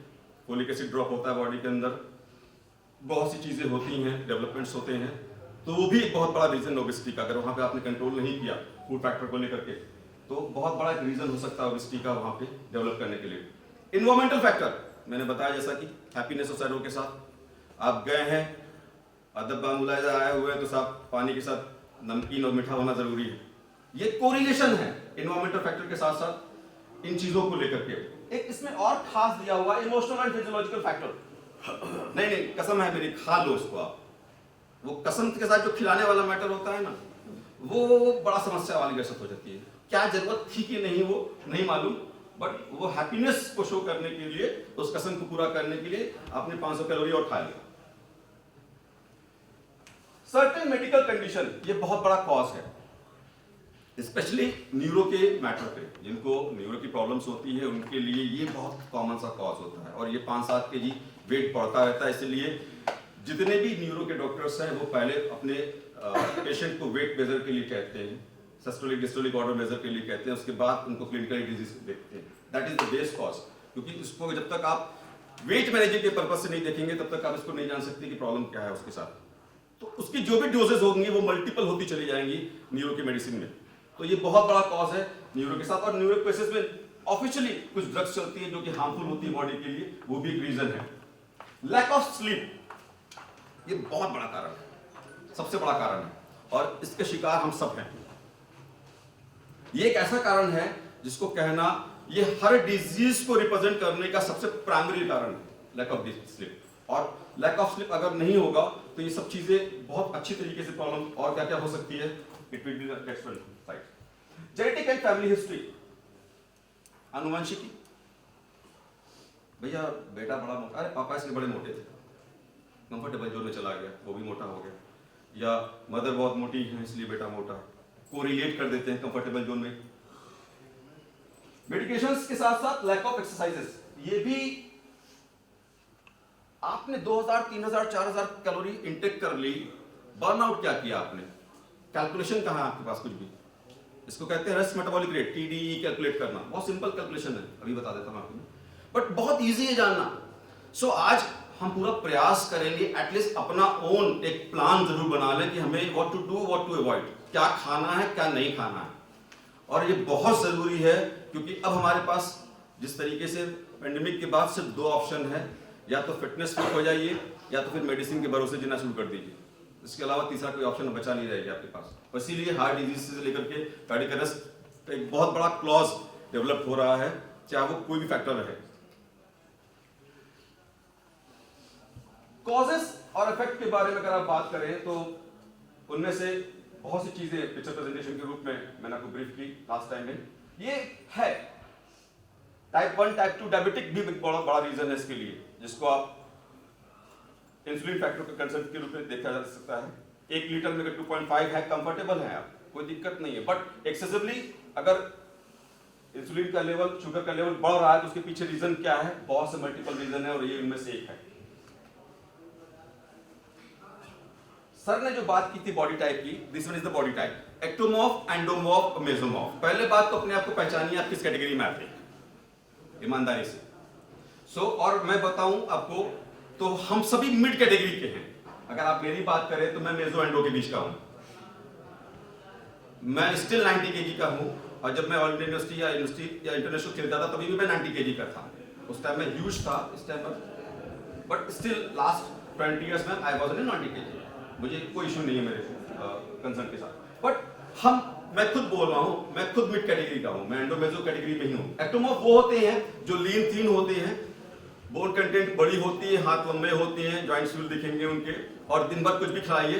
फोलिक एसिड ड्रॉप होता है बॉडी के अंदर, बहुत सी चीजें होती हैं, डेवलपमेंट्स होते हैं, तो वो भी एक बहुत बड़ा रीजन ओबेसिटी का। अगर वहाँ पे आपने कंट्रोल नहीं किया फूड फैक्टर को लेकर के, तो बहुत बड़ा एक रीजन हो सकता है ओबेसिटी का वहाँ पे डेवलप करने के लिए। इन्वायरमेंटल फैक्टर मैंने बताया, जैसा कि हैप्पीनेस और सैरो के साथ आप गए हैं, अदब बामुलाजा आए हुए हैं, तो साथ पानी के साथ नमकीन और मीठा होना जरूरी है। ये कोरिलेशन है इन्वायरमेंटल फैक्टर के साथ साथ इन चीजों को लेकर के। एक इसमें और खास दिया हुआ इमोशनल एंड फिजियोलॉजिकल फैक्टर। नहीं कसम है मेरी, खा लो इसको आप। वो कसम के साथ जो खिलाने वाला मैटर होता है ना, वो बड़ा समस्या वाली गसत हो जाती है। क्या जरूरत थी कि नहीं वो नहीं मालूम, बट वो हैप्पीनेस को शो करने के लिए, उस कसम को पूरा करने के लिए आपने 500 कैलोरी और खा लिया। सर्टेन मेडिकल कंडीशन ये बहुत बड़ा कॉज है, स्पेशली न्यूरो के मैटर पे। जिनको न्यूरो की प्रॉब्लम्स होती है उनके लिए ये बहुत कॉमन सा कॉज होता है, और ये 5-7 kg वेट बढ़ता रहता है। इसलिए जितने भी न्यूरो के डॉक्टर्स हैं वो पहले अपने पेशेंट को वेट मेजर के लिए कहते हैं, सिस्टोलिक डिस्टोलिक ऑर्डर मेजर के लिए कहते हैं, उसके बाद उनको क्लिनिकल डिजीज देखते हैं। That is the base cause, क्योंकि इसको जब तक आप वेट मैनेजिंग के पर्पज से नहीं देखेंगे तब तक आप इसको नहीं जान सकते कि प्रॉब्लम क्या है उसके साथ। तो उसकी जो भी डोजेज होंगी वो मल्टीपल होती चली जाएंगी न्यूरो की मेडिसिन में। तो ये बहुत बड़ा कॉज है न्यूरो के साथ। और न्यूरो केसेस में ऑफिशियली कुछ ड्रग्स चलती है जो कि हार्मफुल होती है बॉडी के लिए, वो भी एक रीजन है। लैक ऑफ स्लीप ये बहुत बड़ा कारण है, सबसे बड़ा कारण है, और इसके शिकार हम सब हैं। ये एक ऐसा कारण है जिसको कहना ये हर डिजीज को रिप्रेजेंट करने का सबसे प्राइमरी कारण है, लैक ऑफ स्लीप। और लैक ऑफ स्लीप अगर नहीं होगा तो ये सब चीजें बहुत अच्छी तरीके से प्रॉब्लम और क्या क्या हो सकती है, it will be textual side. Genetic and family history, आनुवंशिकी। भैया बेटा बड़ा मोटा, अरे पापा इसके बड़े मोटे थे, कंफर्टेबल जोन में चला गया, वो भी मोटा हो गया, या मदर बहुत मोटी है इसलिए बेटा मोटा है, कोरिलेट कर देते हैं कंफर्टेबल जोन में। मेडिकेशंस के साथ साथ लैक ऑफ एक्सरसाइजेस, ये भी आपने 2000, 3000, 4000 कैलोरी इंटेक कर ली, बर्नआउट क्या किया आपने, कैलकुलेशन कहाँ है आपके पास कुछ भी। इसको कहते हैं rest metabolic rate, TDE calculate करना, बहुत सिंपल कैलकुलेशन है, अभी बता देता हूं आपको, बट बहुत इजी है जानना। सो आज हम पूरा प्रयास करेंगे एटलीस्ट अपना ओन एक प्लान जरूर बना लें कि हमें what to do, what to avoid, क्या खाना है क्या नहीं खाना है। और ये बहुत जरूरी है क्योंकि अब हमारे पास जिस तरीके से पेंडेमिक के बाद सिर्फ 2 ऑप्शन है, या तो फिटनेस फिट हो जाइए या तो फिर मेडिसिन के भरोसे जीना शुरू कर दीजिए। इसके अलावा तीसरा कोई ऑप्शन बचा नहीं रहेगा आपके पास। और इसीलिए हार्ट डिजीज से लेकर के कार्डियक अरेस्ट एक बहुत बड़ा क्लॉज डेवलप हो रहा है, चाहे वो कोई भी फैक्टर रहे। कॉजेस और इफेक्ट के बारे में अगर आप बात करें तो उनमें से बहुत सी चीजें पिक्चर प्रेजेंटेशन के रूप में मैंने आपको ब्रीफ की लास्ट टाइम में। ये है टाइप 1 टाइप 2 डायबिटिक भी बहुत बड़ा रीजन है इसके लिए, जिसको आप इंसुलिन फैक्टर के कंसेप्ट के रूप में देखा जा सकता है। 1 लीटर में 2.5 है, कंफर्टेबल है आप, कोई दिक्कत नहीं है। बट एक्सेसिवली अगर इंसुलिन का लेवल, शुगर का लेवल बढ़ रहा है तो उसके पीछे रीजन क्या है, बहुत से मल्टीपल रीजन है और ये इनमें से एक है। सर ने जो बात की थी बॉडी टाइप की, this one is the body type, ectomorph, endomorph, mesomorph. पहले बात तो अपने आप को पहचानिए आप किस कैटेगरी में आते हैं, ईमानदारी से। और मैं बताऊं आपको तो हम सभी मिड कैटेगरी के हैं। अगर आप मेरी बात करें तो मैं मेसो एंडो के बीच का हूं। मैं स्टिल 90 kg का हूं, और जब मैं ऑल इंडिया यूनिवर्सिटी या इंटरनेशनल खेलता था तभी भी मैं 90 kg का था। उस टाइम में ह्यूज था इस टाइम पर, बट स्टिल लास्ट 20 years में आई वाज इन 90 kg। मुझे कोई इशू नहीं है मेरे कंसर्न के साथ। बट मैं खुद बोल रहा हूं, मैं खुद मिड कैटेगरी का हूं, मैं एंडोमेसो कैटेगरी में ही हूं। एक्टोमॉर्फ वो होते हैं जो लीन थीन होते हैं, बोन कंटेंट बड़ी होती है, हाथ लंबे होते हैं, जॉइंट्स भी दिखेंगे उनके, और दिन भर कुछ भी खिलाइए,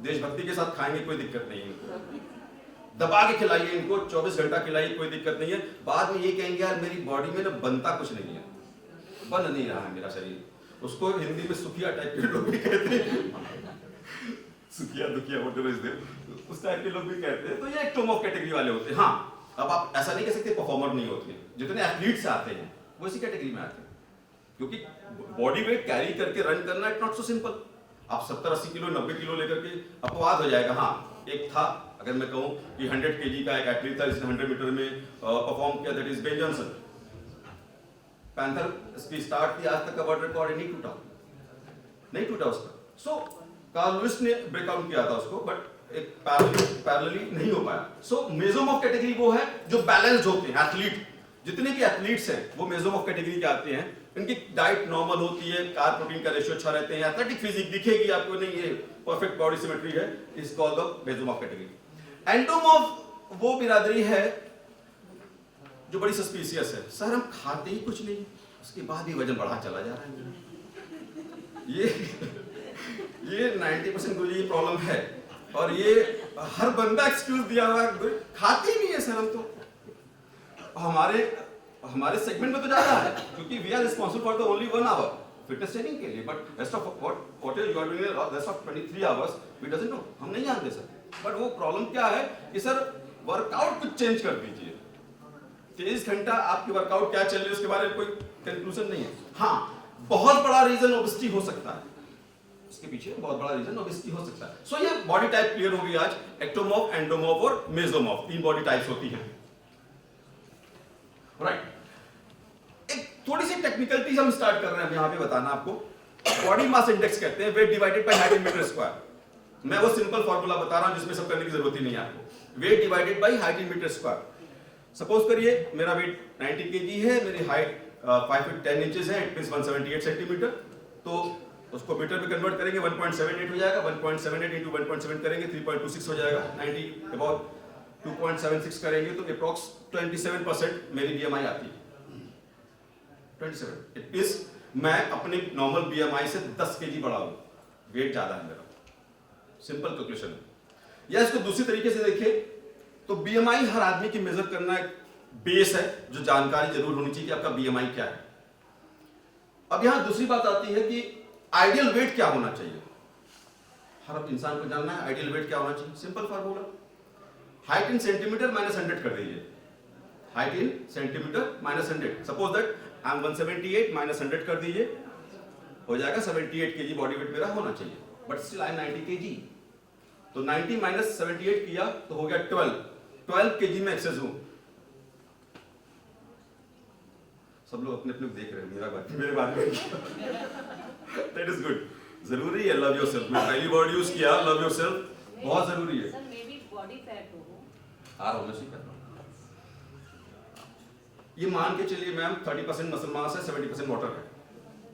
देशभक्ति के साथ खाएंगे, कोई दिक्कत नहीं है। दबा के खिलाइए इनको, 24 घंटा खिलाइए, कोई दिक्कत नहीं है। बाद में ये कहेंगे यार मेरी बॉडी में ना बनता कुछ नहीं है, बन नहीं रहा है मेरा शरीर। उसको हिंदी में सुखिया टाइप के लोग भी कहते हैं, सुखिया दुखिया whatever is there, उस टाइप के लोग भी कहते हैं। तो ये एक्टोमॉर्फ कैटेगरी वाले होते हैं। हाँ, अब आप ऐसा नहीं कह सकते परफॉर्मर नहीं होते हैं, जितने एथलीट्स आते हैं वो इसी कैटेगरी में आते हैं, क्योंकि बॉडी वेट कैरी करके रन करना इट नॉट सो सिंपल। आप 70-80 किलो 90 किलो लेकर के अपवाद हो जाएगा। हाँ, एक था, अगर मैं कहूँ कि 100 kg का एक एथलीट था जिसने 100 मीटर में परफॉर्म किया, that is Ben Jonson. Panther इसकी स्टार्ट थी, आज तक का वर्ल्ड रिकॉर्ड नहीं टूटा उसका। सो कार्ल लुइस ने ब्रेकआउट किया था उसको, बट एक पैरेलली नहीं हो पाया। सो मेसोमॉर्फ कैटेगरी वो है जो बैलेंस्ड होते हैं एथलीट। जितने भी एथलीट्स हैं वो मेसोमॉर्फ कैटेगरी के आते हैं। इनकी डाइट नॉर्मल होती है, कार्ब प्रोटीन का रेशियो अच्छा रहते हैं, एथलेटिक फिजिक दिखेगी आपको, नहीं ये परफेक्ट बॉडी सिमेट्री है, is called the mesomorph category. Endomorph वो बिरादरी है जो बड़ी सस्पिशियस है। सर हम खाते ही कुछ नहीं, उसके बाद भी वजन बढ़ा चला जा रहा है। ये 90% को ये प्रॉब्लम है, और ये हर बंदा एक्सक्यूज दिया हुआ है, खाते ही नहीं है सर हम तो। हमारे सेगमेंट में तो ज्यादा है, क्योंकि we are responsible for the only 1 hour fitness training के लिए, but rest of what you are doing rest of 23 hours we doesn't know, हम नहीं जानते सर। बट वो प्रॉब्लम क्या है कि सर वर्कआउट कुछ चेंज कर दीजिए। 23 घंटा आपकी वर्कआउट क्या चल रही है उसके बारे में कोई कंक्लूजन नहीं है। हाँ, बहुत बड़ा रीजन ओबेसिटी हो सकता है, इसके पीछे बहुत बड़ा रीजन ओबेसिटी हो सकता है। सो ये बॉडी टाइप क्लियर हो गई आज। एक्टोमॉर्फ, एंडोमॉर्फ और मेसोमॉर्फ 3 बॉडी टाइप्स होती हैं। राइट, एक थोड़ी सी टेक्निकलिटीज हम स्टार्ट कर रहे हैं यहां पे बताना आपको। बॉडी मास इंडेक्स कहते हैं weight divided by height in metre square. मैं वो सिंपल फार्मूला बता रहा हूं जिसमें सब करने की जरूरत ही नहीं है आपको। Weight divided by height in metre square. Suppose करिए मेरा वेट 90 kg है, मेरी हाइट 5 फीट 10 इंचेस है, इट मींस 178 सेंटीमीटर। तो उसको मीटर में कन्वर्ट करेंगे 1.78 हो जाएगा, 1.78 into 1.7 करेंगे 3.26 हो जाएगा। 90 अबाउट 2.76 करेंगे तो अप्रॉक्स 27% मेरी बीएमआई आती है। 27 इट इज मैं अपने नॉर्मल बीएमआई से 10 kg बड़ा हूं, वेट ज्यादा है मेरा। सिंपल कैलकुलेशन है। या इसको दूसरी तरीके से देखिए तो बीएमआई हर आदमी की मेजर करना एक बेस है, जो जानकारी जरूर होनी चाहिए कि आपका बीएमआई क्या है। अब यहां दूसरी बात आती है कि आइडियल वेट क्या होना चाहिए। हर इंसान को जानना है आइडियल वेट क्या होना चाहिए। Simple formula, height in centimetre minus 100 कर दीजिए। Height in centimetre minus 100। Suppose that I am 178 minus 100 कर दीजिए, हो जाएगा 78 kg बॉडी वेट मेरा होना चाहिए। But still I am 90 kg, तो 90 माइनस 78 किया तो हो गया 12 kg में एक्सेस हूं। सब लोग अपने अपने देख रहे हैं, मेरे बारे में दैट इज गुड। जरूरी है लव योरसेल्फ। मैं पहली वर्ड यूज किया लव योरसेल्फ, बहुत जरूरी है। Sir may be body fat हो आ रहा हूं, मैं सीख कर रहा हूं। ये मान के चलिए मैम 30% मसल मास है, 70% वाटर है,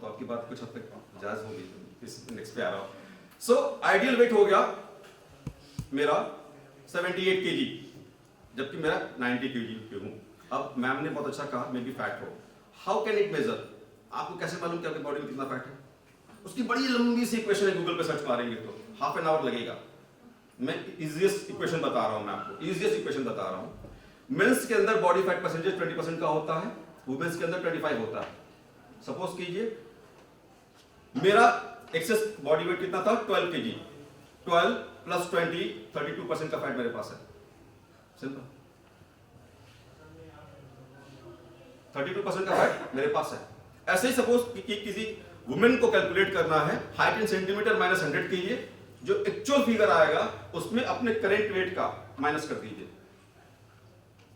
तो आपकी बात कुछ हद तक जायज होगी। इस नेक्स्ट पे आ रहा हूं। सो आइडियल वेट हो गया मेरा 78 kg, जबकि मेरा 90 kg पे हूं। अब मैम ने बहुत अच्छा कहा मे बी फैट हो। How can it measure? आपको कैसे मालूम कि आपकी बॉडी में कितना फैट है? उसकी बड़ी लंबी सी इक्वेशन है, गूगल पे सर्च मारेंगे तो हाफ एन आवर लगेगा। मैं इजीएस्ट इक्वेशन बता रहा हूं, मैं आपको इजीएस्ट इक्वेशन बता रहा हूं। मेंस के अंदर बॉडी फैट परसेंटेज 20% का होता है, वुमेन्स के अंदर 25 होता है। सपोज कीजिए मेरा एक्सेस बॉडी वेट कितना था 12 kg, 12 प्लस 20 32% का फैट मेरे पास है। सिंपल, 32% का फैट मेरे पास है। ऐसे ही सपोज कि किसी वुमेन को कैलकुलेट करना है हाइट इन सेंटीमीटर माइनस 100 कीजिए, जो एक्चुअल फिगर आएगा उसमें अपने करेंट वेट का माइनस कर दीजिए,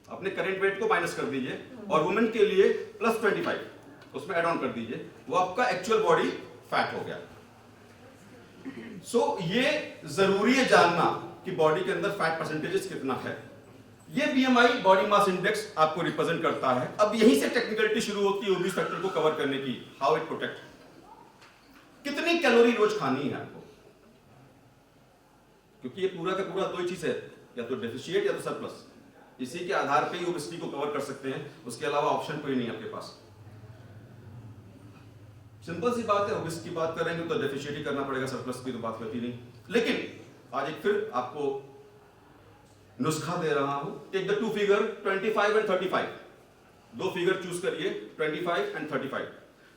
अपने करेंट वेट को माइनस कर दीजिए, और वुमेन के लिए प्लस 25 उसमें ऐड ऑन कर दीजिए, वो आपका एक्चुअल बॉडी फैट हो गया। सो ये जरूरी है जानना कि बॉडी के अंदर फैट परसेंटेजेस कितना है। ये बीएमआई बॉडी मास इंडेक्स आपको रिप्रेजेंट करता है। अब यहीं से टेक्निकलिटी शुरू होती है ओबीस फैक्टर को कवर करने की। हाउ इट प्रोटेक्ट, कितनी कैलोरी रोज खानी है आपको, क्योंकि ये पूरा का पूरा दो ही चीज है, या तो डेफिशिएट या तो सरप्लस। इसी के आधार पे ही ओबेसिटी को कवर कर सकते हैं, उसके अलावा ऑप्शन कोई नहीं आपके पास। सिंपल सी बात है, ओबेसिटी की बात करेंगे तो डेफिशिएट ही करना पड़ेगा, सरप्लस की तो बात होती नहीं। लेकिन आज एक फिर आपको नुस्खा दे रहा हूं। Take the two figure 25 and 35, दो फिगर चूज करिए 25 and 35।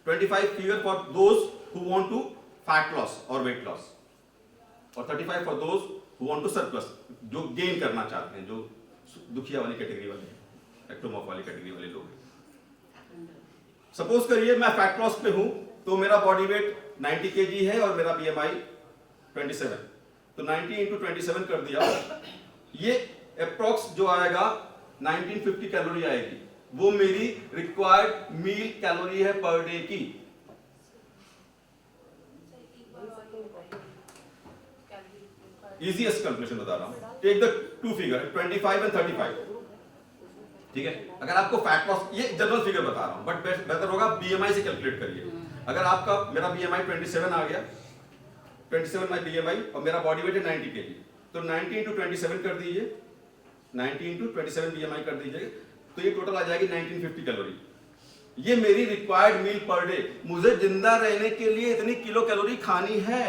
25 figure for those who want to fat loss or weight loss, और 35 for those who want to surplus, जो गेन करना चाहते हैं, जो दुखिया वाली कैटेगरी वाले हैं, एक्टोमॉर्फ वाली कैटेगरी वाले लोग हैं। सपोज करिए मैं फैट लॉस पे हूं, तो मेरा बॉडी वेट 90 kg है और मेरा BMI 27, तो 90 into 27 कर दिया, ये अप्रोक्स जो आएगा 1950 कैलोरी आएगी, वो मेरी रिक्वायर्ड मील कैलोरी है पर डे की। इजीएस्ट कैलकुलेशन बता रहा हूं, take the two figure 25 and 35, ठीक है। अगर आपको फैट लॉस, ये जनरल फिगर बता रहा हूं, बट बेहतर होगा BMI से कैलकुलेट करिए। अगर आपका, मेरा BMI 27 आ गया, 27 माई BMI और मेरा बॉडी वेट है 90 kg, तो 90 into 27 कर दीजिए, 90 into 27 BMI कर दीजिए, तो ये टोटल आ जाएगी 1950 कैलोरी। ये मेरी रिक्वायर्ड मील पर डे, मुझे जिंदा रहने के लिए इतनी किलो कैलोरी खानी है,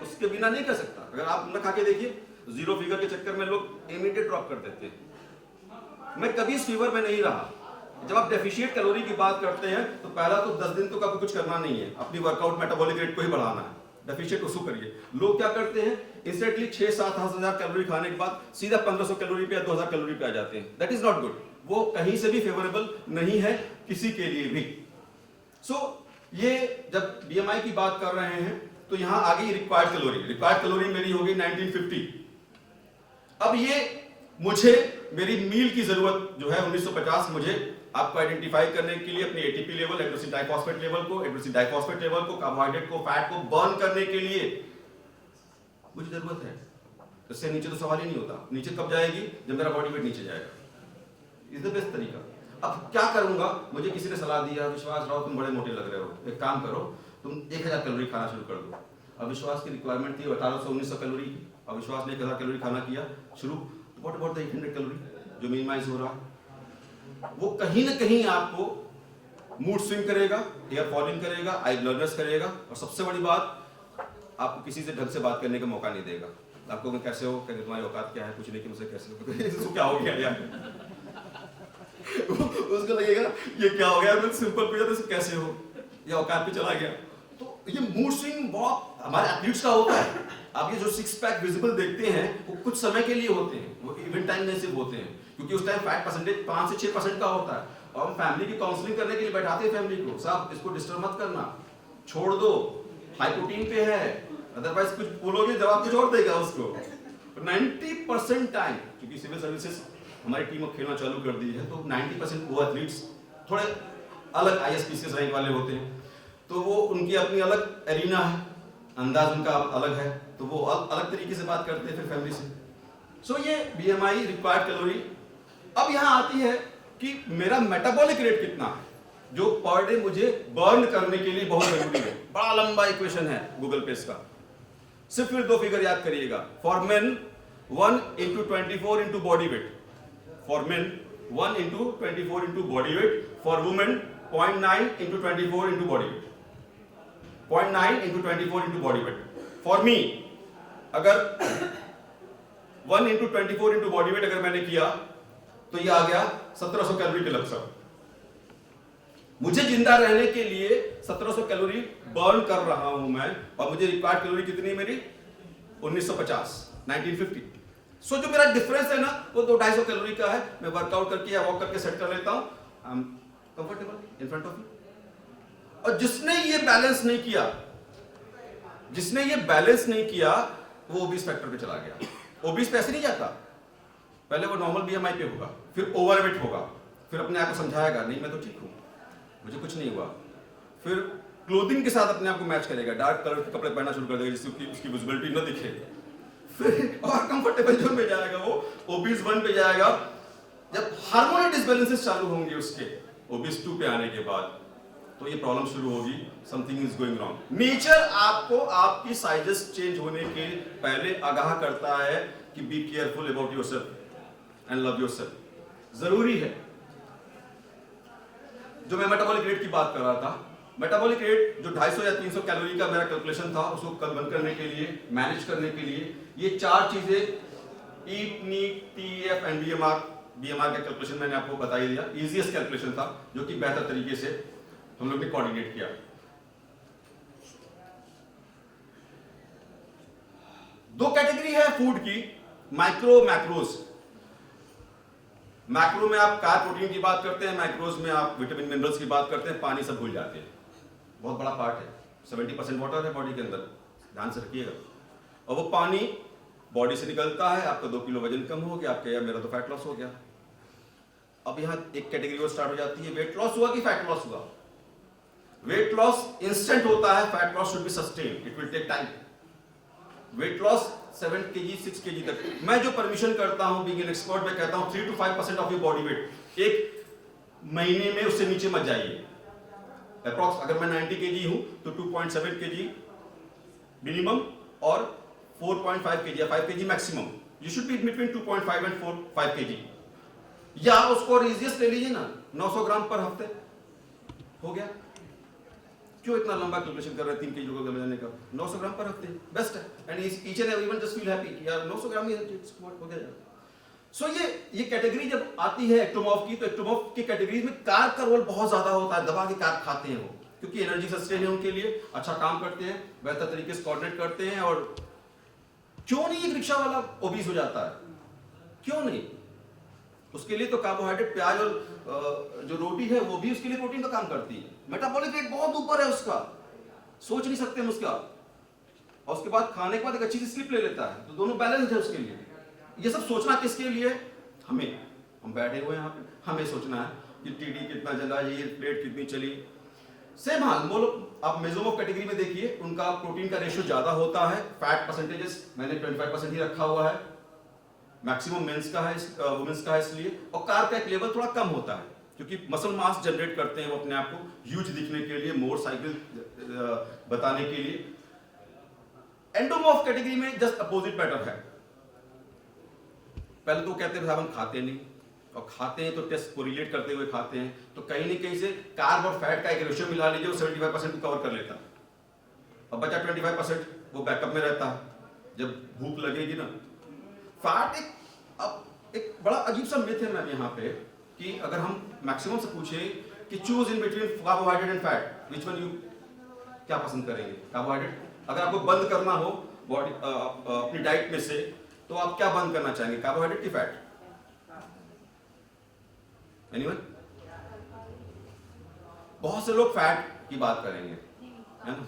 उसके बिना नहीं कर सकता। अगर आप न खा के देखिए, जीरो फिगर के चक्कर में लोग इमीडिएट ड्रॉप कर देते हैं। मैं कभी इस फीवर में नहीं रहा। जब आप डेफिशिएंट कैलोरी की बात करते हैं, तो पहला तो 10 दिन तो कभी कुछ करना नहीं है, अपनी वर्कआउट मेटाबॉलिक रेट को ही बढ़ाना है, डेफिशिएंट उसको करिए। लोग क्या करते हैं, इंस्टेंटली 6-7 हजार कैलोरी खाने के बाद सीधा 1500 कैलोरी पे या 2000 कैलोरी पे आ जाते हैं। दैट इज नॉट गुड, वो कहीं से भी फेवरेबल नहीं है किसी के लिए भी। सो ये जब BMI की बात कर रहे हैं, तो यहां आ गई रिक्वायर्ड कैलोरी मेरी हो गई 1950। अब ये मुझे मेरी मील की जरूरत जो है 1950, मुझे आपको आइडेंटिफाई करने के लिए अपने ATP level, adenosine diphosphate level को, कार्बोहाइड्रेट को, फैट को बर्न करने के लिए मुझे जरूरत है। इससे नीचे तो सवाल ही नहीं होता। नीचे कब जाएगी, जब मेरा बॉडी वेट नीचे जाएगा। इज द बेस्ट तरीका। अब क्या करूंगा, मुझे किसी ने सलाह दिया, विश्वास राव तुम बड़े मोटे लग रहे हो, एक काम करो, तुम 1000 कैलोरी खाना शुरू कर दो। अब विश्वास की रिक्वायरमेंट थी 1800-1900 कैलोरी की, अब विश्वास ने 1000 कैलोरी खाना किया शुरू, व्हाट अबाउट द 800 कैलोरी जो मिनिमाइज हो रहा, वो कहीं ना कहीं आपको मूड स्विंग करेगा, हेयर फॉलिंग करेगा, आई ब्लडनेस करेगा, और सबसे बड़ी बात, आपको किसी से ढंग से बात करने का मौका नहीं देगा। आपको कैसे हो, कहते तुम्हारी औकात क्या है, पूछने की मुझसे कैसे हो, इसको क्या हो गया यार उसको लगेगा ये क्या हो गया, मैं सिंपल पूछा तो कैसे हो, ये औकात पे चला गया। तो ये मूड स्विंग बहुत हमारे एथलीट्स का होता है। आप ये जो 6 पैक विजिबल देखते हैं, वो कुछ समय के लिए होते हैं, वो इवेंट टाइम में सिर्फ होते हैं, क्योंकि उस टाइम फैट परसेंटेज 5 से 6% का होता है। और हम फैमिली की काउंसलिंग करने के लिए बैठाते हैं फैमिली को, साहब इसको डिस्टर्ब मत करना, छोड़ दो, हाई प्रोटीन पे है, अदरवाइज कुछ बोलोगे जवाब कुछ और देगा उसको। 90% टाइम, क्योंकि सिविल सर्विसेज हमारी टीम अब खेलना चालू कर दी है, तो 90% वो एथलीट्स थोड़े अलग ISPCS रैंक वाले होते हैं, तो वो उनकी अपनी अलग एरिना है, अंदाज उनका अलग है, तो वो अलग तरीके से बात करते हैं फिर फैमिली से। सो ये BMI रिक्वायर्ड कैलोरी। अब यहाँ आती है कि मेरा मेटाबॉलिक रेट कितना है, जो पर डे मुझे बर्न करने के लिए बहुत जरूरी है। बड़ा लंबा इक्वेशन है गूगल पे इसका, सिर्फ फिर 2 फिगर याद करिएगा। For main 1 into 24 into body weight, for main 1 into 24 into body weight, for women 0.9 into 24 into body weight, 0.9 into 24 into body weight. For me अगर 1 into 24 into बॉडी वेट अगर मैंने किया, तो ये आ गया 1700 कैलोरी के लगभग। मुझे जिंदा रहने के लिए 1700 कैलोरी बर्न कर रहा हूं मैं, और मुझे रिक्वायर्ड कैलोरी कितनी मेरी 1950। सो जो मेरा डिफरेंस है ना, वो 250 कैलोरी का है। मैं वर्कआउट करके या वॉक करके सेट कर लेता हूं, I am comfortable in front of you. और जिसने ये बैलेंस नहीं किया, वो ओबीस फैक्टर पे चला गया। ओबीस पे ऐसे नहीं जाता, पहले वो नॉर्मल BMI पे होगा, फिर ओवरवेट होगा, फिर अपने आप को समझाएगा नहीं मैं तो ठीक हूं, मुझे कुछ नहीं हुआ, फिर क्लोथिंग के साथ अपने आप को मैच करेगा, डार्क कलर के कपड़े पहनना शुरू कर देगा जिससे उसकी विजिबिलिटी न दिखे, फिर और कंफर्टेबल जोन में जाएगा, वो ओबीस 1 पे जाएगा। जब हार्मोनल डिसबैलेंसेस चालू होंगे उसके ओबीस 2 पे आने के बाद, तो ये प्रॉब्लम शुरू होगी, something is going wrong. Nature आपको आपकी साइजेस चेंज होने के पहले आगाह करता है कि be careful about yourself and love yourself. जरूरी है। जो मैं मेटाबॉलिक रेट की बात कर रहा था, मेटाबॉलिक रेट जो 250 या 300 कैलोरी का मेरा कैलकुलेशन था, उसको कन्वर्ट करने के लिए, मैनेज करने के लिए, ये 4 चीजें ईट, नीट, TEF एंड BMR का कैलकुलेशन मैंने आपको बता ही दिया। इजीएस्ट कैलकुलेशन था, जो कि बेहतर तरीके से हम लोग ने कोऑर्डिनेट किया। दो कैटेगरी है फूड की, माइक्रो मैक्रोज। मैक्रो में आप कार्ब प्रोटीन की बात करते हैं, माइक्रोज में आप विटामिन मिनरल्स की बात करते हैं, पानी सब भूल जाते हैं। बहुत बड़ा पार्ट है, 70% वाटर है बॉडी के अंदर, ध्यान से रखिएगा। और वो पानी बॉडी से निकलता है, आपका 2 किलो वजन कम हो गया, आपका मेरा तो फैट लॉस हो गया। अब यहां एक कैटेगरी और स्टार्ट हो जाती है, वेट लॉस हुआ कि फैट लॉस हुआ। वेट लॉस इंस्टेंट होता है, fat loss should be sustain, it will take time. Weight loss 7 kg 6 kg तक, मैं जो परमिशन करता हूं बीइंग एन एक्सपर्ट, मैं कहता हूं 3 to 5% of your body weight एक महीने में उससे नीचे मत जाइए। अप्रॉक्स अगर मैं 90 kg हूं तो 2.7 kg मिनिमम और 4.5 kg या 5 kg maximum. You should be between 2.5 and 5 kg। या उसको रेजियस ले लीजिए ना, 900 ग्राम पर हफ्ते हो गया। क्यों इतना लंबा कैलकुलेशन कर रहे हैं 3 kg को लेने का? 900 ग्राम पर हफ्ते बेस्ट है, and each and everyone just feel happy कि यार 900 ग्राम ही हो गया। सो ये कैटेगरी जब आती है एक्टोमॉर्फ की, तो एक्टोमॉर्फ की कैटेगरी में कार्ब का रोल बहुत ज्यादा होता है। दबा के कार्ब खाते हैं वो, क्योंकि एनर्जी सस्टेन है उनके लिए, अच्छा काम करते हैं, बेहतर तरीके से कोऑर्डिनेट करते हैं। और क्यों नहीं एक रिक्शा वाला ओबीस हो जाता है? क्यों नहीं? उसके लिए तो कार्बोहाइड्रेट, प्याज और जो रोटी है वो भी उसके लिए प्रोटीन का काम करती है। मेटाबॉलिक रेट बहुत ऊपर है उसका, सोच नहीं सकते हम उसका। और उसके बाद खाने के बाद एक अच्छी सी स्लिप ले लेता है, तो दोनों बैलेंस है उसके लिए। ये सब सोचना किसके लिए? हमें। हम बैठे हुए हैं यहाँ पे, हमें सोचना है कि टीडी कितना चला, ये प्लेट कितनी चली। सेम हाल बोलो आप मेसोमॉर्फ कैटेगरी में देखिए, उनका प्रोटीन का रेशियो ज्यादा होता है, फैट परसेंटेजेस मैंने 25% ही रखा हुआ है, मैक्सिमम मेंस का है, वुमेन्स का है इसलिए। और कार्ब का एक लेवल थोड़ा कम होता है, क्योंकि मसल मास जनरेट करते हैं वो अपने आप को ह्यूज दिखने के लिए, मोर साइकिल बताने के लिए। एंडोमॉर्फ कैटेगरी में जस्ट अपोजिट पैटर्न है। पहले तो कहते थे हम खाते नहीं, और खाते हैं तो टेस्ट को रिलेट करते हुए खाते हैं, तो कहीं ना कहीं से कार्ब और फैट का एक रेशियो मिला लीजिए, वो 75% को कवर कर लेता है। अब बचा 25% वो बैकअप में रहता है जब भूख लगेगी ना। फैट एक बड़ा अजीब सा मिथ है मैम यहाँ पे, कि अगर हम मैक्सिमम से पूछे कि choose in between carbohydrate and fat, which one you क्या पसंद करेंगे? कार्बोहाइड्रेट। अगर आपको बंद करना हो बॉडी अपनी डाइट में से, तो आप क्या बंद करना चाहेंगे, कार्बोहाइड्रेट की फैट? एनीवन? बहुत से लोग फैट की बात करेंगे, है ना?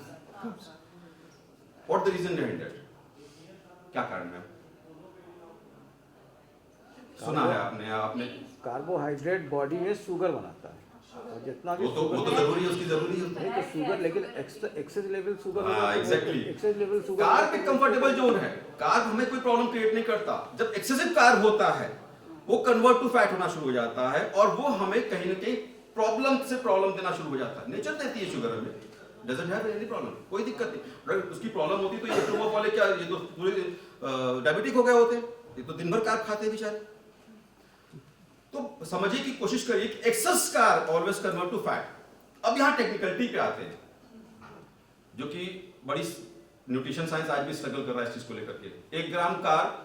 What the reason behind that? क्या कारण है? सुना है आपने कार्बोहाइड्रेट बॉडी में शुगर बनाता है, और जितना भी वो तो जरूरी है, उसकी जरूरी है नहीं तो शुगर, लेकिन excess level sugar, exactly excess level sugar carb एक कंफर्टेबल जोन है। कार्ब हमें कोई प्रॉब्लम क्रिएट नहीं करता। जब एक्सेसिव कार्ब होता है वो कन्वर्ट टू फैट होना शुरू हो जाता है, और वो हमें कहीं ना कहीं प्रॉब्लम देना शुरू हो जाता है। नेचर देती है शुगर हमें, डजंट हैव एनी प्रॉब्लम, कोई दिक्कत नहीं। उसकी प्रॉब्लम होती तो ये एक्टोमॉर्फ वाले क्या, ये तो पूरे डायबिटिक हो गए होते, ये तो दिन भर कार्ब खाते हैं बेचारे। तो समझिए की कोशिश करिए कि excess carb always convert to fat. अब यहां टेक्निकलिटी पे आते हैं, जो कि बड़ी न्यूट्रिशन साइंस आज भी स्ट्रगल कर रहा है इस चीज को लेकर के। 1 ग्राम कार्ब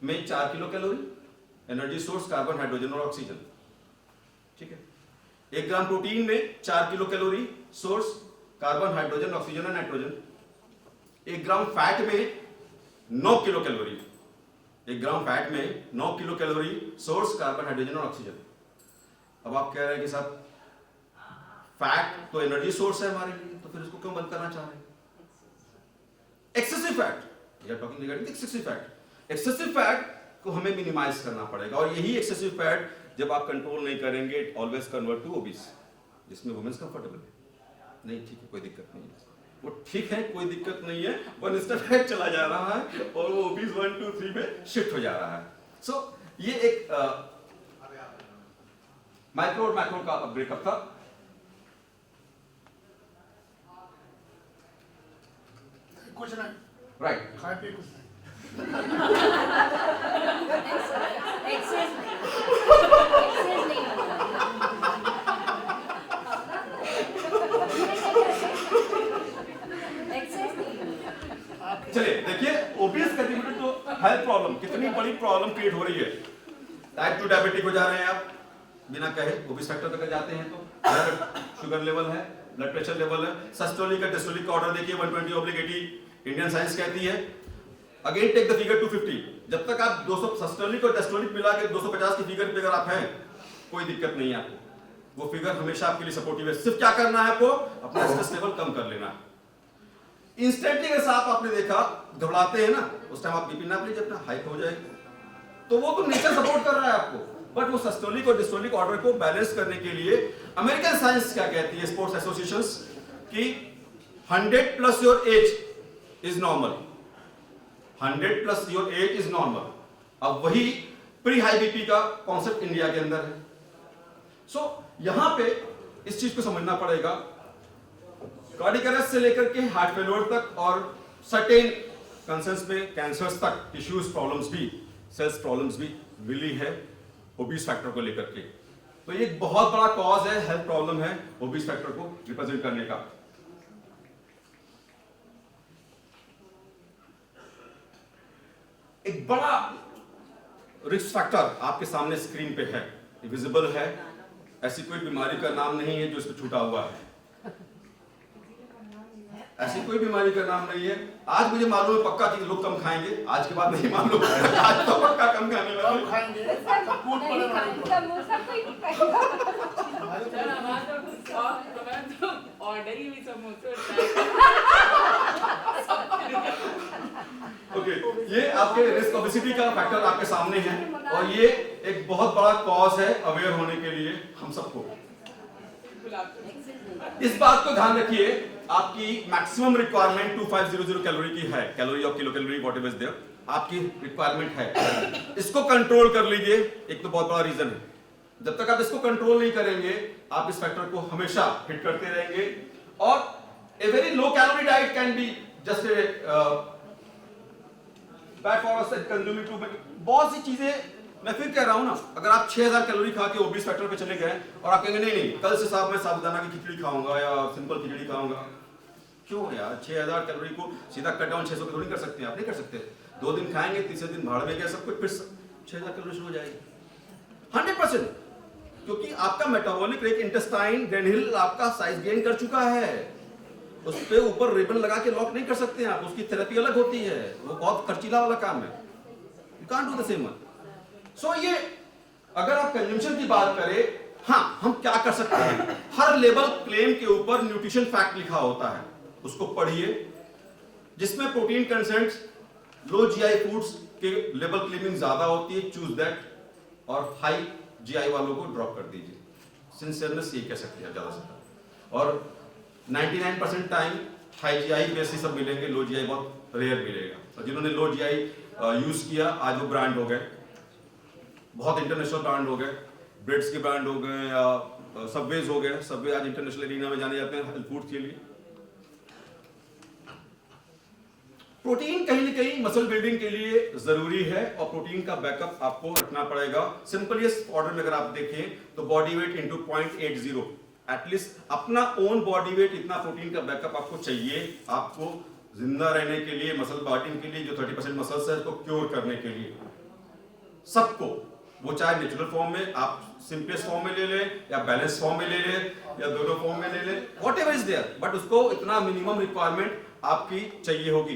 में 4 kilo calorie, energy source carbon, hydrogen और ऑक्सीजन, ठीक है। 1 ग्राम प्रोटीन में 4 kilo calorie, source carbon, hydrogen, oxygen और नाइट्रोजन। 1 ग्राम फैट में 9 किलो कैलोरी, 1 ग्राम फैट में 9 kilo calorie, source carbon, hydrogen और ऑक्सीजन। अब आप कह रहे हैं कि साहब फैट तो एनर्जी सोर्स है हमारे लिए, तो फिर इसको क्यों बंद करना चाह रहे हैं? Excessive fat, we are talking regarding excessive fat. Excessive fat को हमें मिनिमाइज करना पड़ेगा, और यही एक्सेसिव फैट जब आप कंट्रोल नहीं करेंगे, it always convert to obese, जिसमें वुमेन्स कंफर्टेबल है। नहीं ठीक है, कोई दिक्कत नहीं है, वो ठीक है, कोई दिक्कत नहीं है, वन स्टेप फैट चला जा रहा है और वो ओबीस 1 2 3 में शिफ्ट हो जा रहा है। सो ये एक माइक्रो और मैक्रो का ब्रेकअप था। कुछ नहीं, राइट, खाए पिए कुछ नहीं। एक्सेस नहीं होता। एक्सेस नहीं होता। चलिए देखिए, obese contributed to health problem, कितनी बड़ी प्रॉब्लम क्रिएट हो रही है। टाइप 2 डायबिटिक हो जा रहे हैं आप, बिना कहे ओबीस फैक्टर तक जाते हैं तो शुगर लेवल है, ब्लड प्रेशर लेवल है, सिस्टोलिक का डिस्टोलिक का ऑर्डर देखिए 120/80 इंडियन साइंस कहती है। अगेन टेक द फिगर 250, जब तक आप 200 सिस्टोलिक और डिस्टोलिक मिला के 250 की फिगर पे अगर आप हैं कोई दिक्कत नहीं है आपको, वो फिगर हमेशा आपके लिए सपोर्टिव है। सिर्फ क्या करना है आपको, अपना स्ट्रेस लेवल कम कर लेना है। इंस्टेंटली अगर आप आपने देखा घबराते हैं ना, उस टाइम आप बीपी नाप लीजिए अपना, हाइप हो जाएगी, तो वो तो नेचर सपोर्ट कर रहा है आपको। बट वो सिस्टोलिक और डिस्टोलिक ऑर्डर को बैलेंस करने के लिए अमेरिकन साइंस क्या कहती है, स्पोर्ट्स एसोसिएशंस की 100 plus your age is normal, 100 plus your age is normal. अब वही प्री हाई बीपी का कॉन्सेप्ट इंडिया के अंदर है। सो यहां पे इस चीज को समझना पड़ेगा, कार्डियक अरेस्ट से लेकर के हार्ट फेलियर तक और सर्टेन कंसर्न्स में कैंसर्स तक टिश्यूज प्रॉब्लम्स भी, सेल्स प्रॉब्लम्स भी मिली है ओबीस फैक्टर को लेकर के। तो ये एक बहुत बड़ा कॉज है, हेल्थ प्रॉब्लम है ओबीस फैक्टर को रिप्रेजेंट करने का। एक बड़ा रिस्क फैक्टर आपके सामने स्क्रीन पे है, विजिबल है, ऐसी कोई बीमारी का नाम नहीं है जो इस पे छूटा हुआ है, ऐसी कोई बीमारी का नाम नहीं है। आज मुझे मालूम है पक्का कि लोग कम खाएंगे, आज के बाद नहीं मालूम, आज तो पक्का कम खाने वाले कम खाएंगे, कूद पड़े हमारे को। ऑर्डर ही भी समोसे ओके, ये आपके रिस्क ओबेसिटी का फैक्टर आपके सामने है और ये एक बहुत बड़ा कॉज है अवेयर होने के लिए हम सबको। इस बात को ध्यान रखिए, आपकी मैक्सिमम रिक्वायरमेंट 2500 कैलोरी की है, कैलोरी और kilo calorie whatever is there, आपकी रिक्वायरमेंट है। इसको कंट्रोल कर लीजिए, एक तो बहुत बड़ा रीजन है। जब तक आप इसको कंट्रोल नहीं करेंगे, आप इस फैक्टर को हमेशा हिट करते रहेंगे। और a very low calorie diet can be just a bad for us consuming too much. बहुत सी चीजें मैं फिर कह रहा हूं ना, अगर आप 6000 कैलोरी खा के ओबीस फैक्टर पे चले गए और आप कहेंगे नहीं कल से साहब मैं साबूदाना की खिचड़ी खाऊंगा या सिंपल खिचड़ी खाऊंगा, क्यों यार 6000 कैलोरी को सीधा कट डाउन 600 कैलोरी कर सकते हैं आप? नहीं कर सकते। 2 दिन खाएंगे, तीसरे दिन भाड़ में गया सब कुछ, फिर 6000 कैलोरी शुरू हो जाएगी 100%, क्योंकि आपका मेटाबॉलिक रेट इंटेस्टाइन ग्रेन्युल आपका साइज गेन कर चुका है। उस पे ऊपर रिबन लगा के लॉक नहीं कर सकते आप, उसकी थेरेपी अलग होती है, वो बहुत खर्चीला वाला काम है। You can't do the same one. So ये अगर आप कंजम्पशन की बात करें, हाँ हम क्या कर सकते हैं, हर लेबल क्लेम के ऊपर न्यूट्रिशन फैक्ट लिखा होता है, उसको पढ़िए, जिसमें protein consents low GI foods के लेबल क्लेमिंग ज्यादा होती है, चूज दैट, और हाई जीआई वालों को ड्रॉप कर दीजिए। सिंसियरनेस ये कह सकते हैं ज्यादा से। और 99% टाइम हाई जीआई बेस सब मिलेंगे, लो जीआई बहुत रेयर मिलेगा। और जिन्होंने लो जीआई यूज किया आज वो ब्रांड हो गए, बहुत इंटरनेशनल ब्रांड हो गए, ब्रेड्स के ब्रांड हो गए या सबवेज हो गए। सबवे आज इंटरनेशनल एरिना में जाने जाते हैं हेल्थ फूड के लिए। प्रोटीन कहीं न कहीं मसल बिल्डिंग के लिए जरूरी है और प्रोटीन का बैकअप आपको रखना पड़ेगा। सिंपलेस्ट ऑर्डर में अगर आप देखें तो बॉडी वेट इंटू 0.80, एटलीस्ट अपना ओन बॉडी वेट इतना प्रोटीन का बैकअप आपको चाहिए, आपको जिंदा रहने के लिए, मसल बिल्डिंग के लिए, जो 30% मसल्स है उसको क्योर करने के लिए सबको, वो चाहे नेचुरल फॉर्म में आप सिंपलेस्ट फॉर्म में ले लें या बैलेंस फॉर्म में ले लें या दोनों फॉर्म में ले लें, व्हाटएवर इज देयर, बट उसको इतना मिनिमम रिक्वायरमेंट आपकी चाहिए होगी।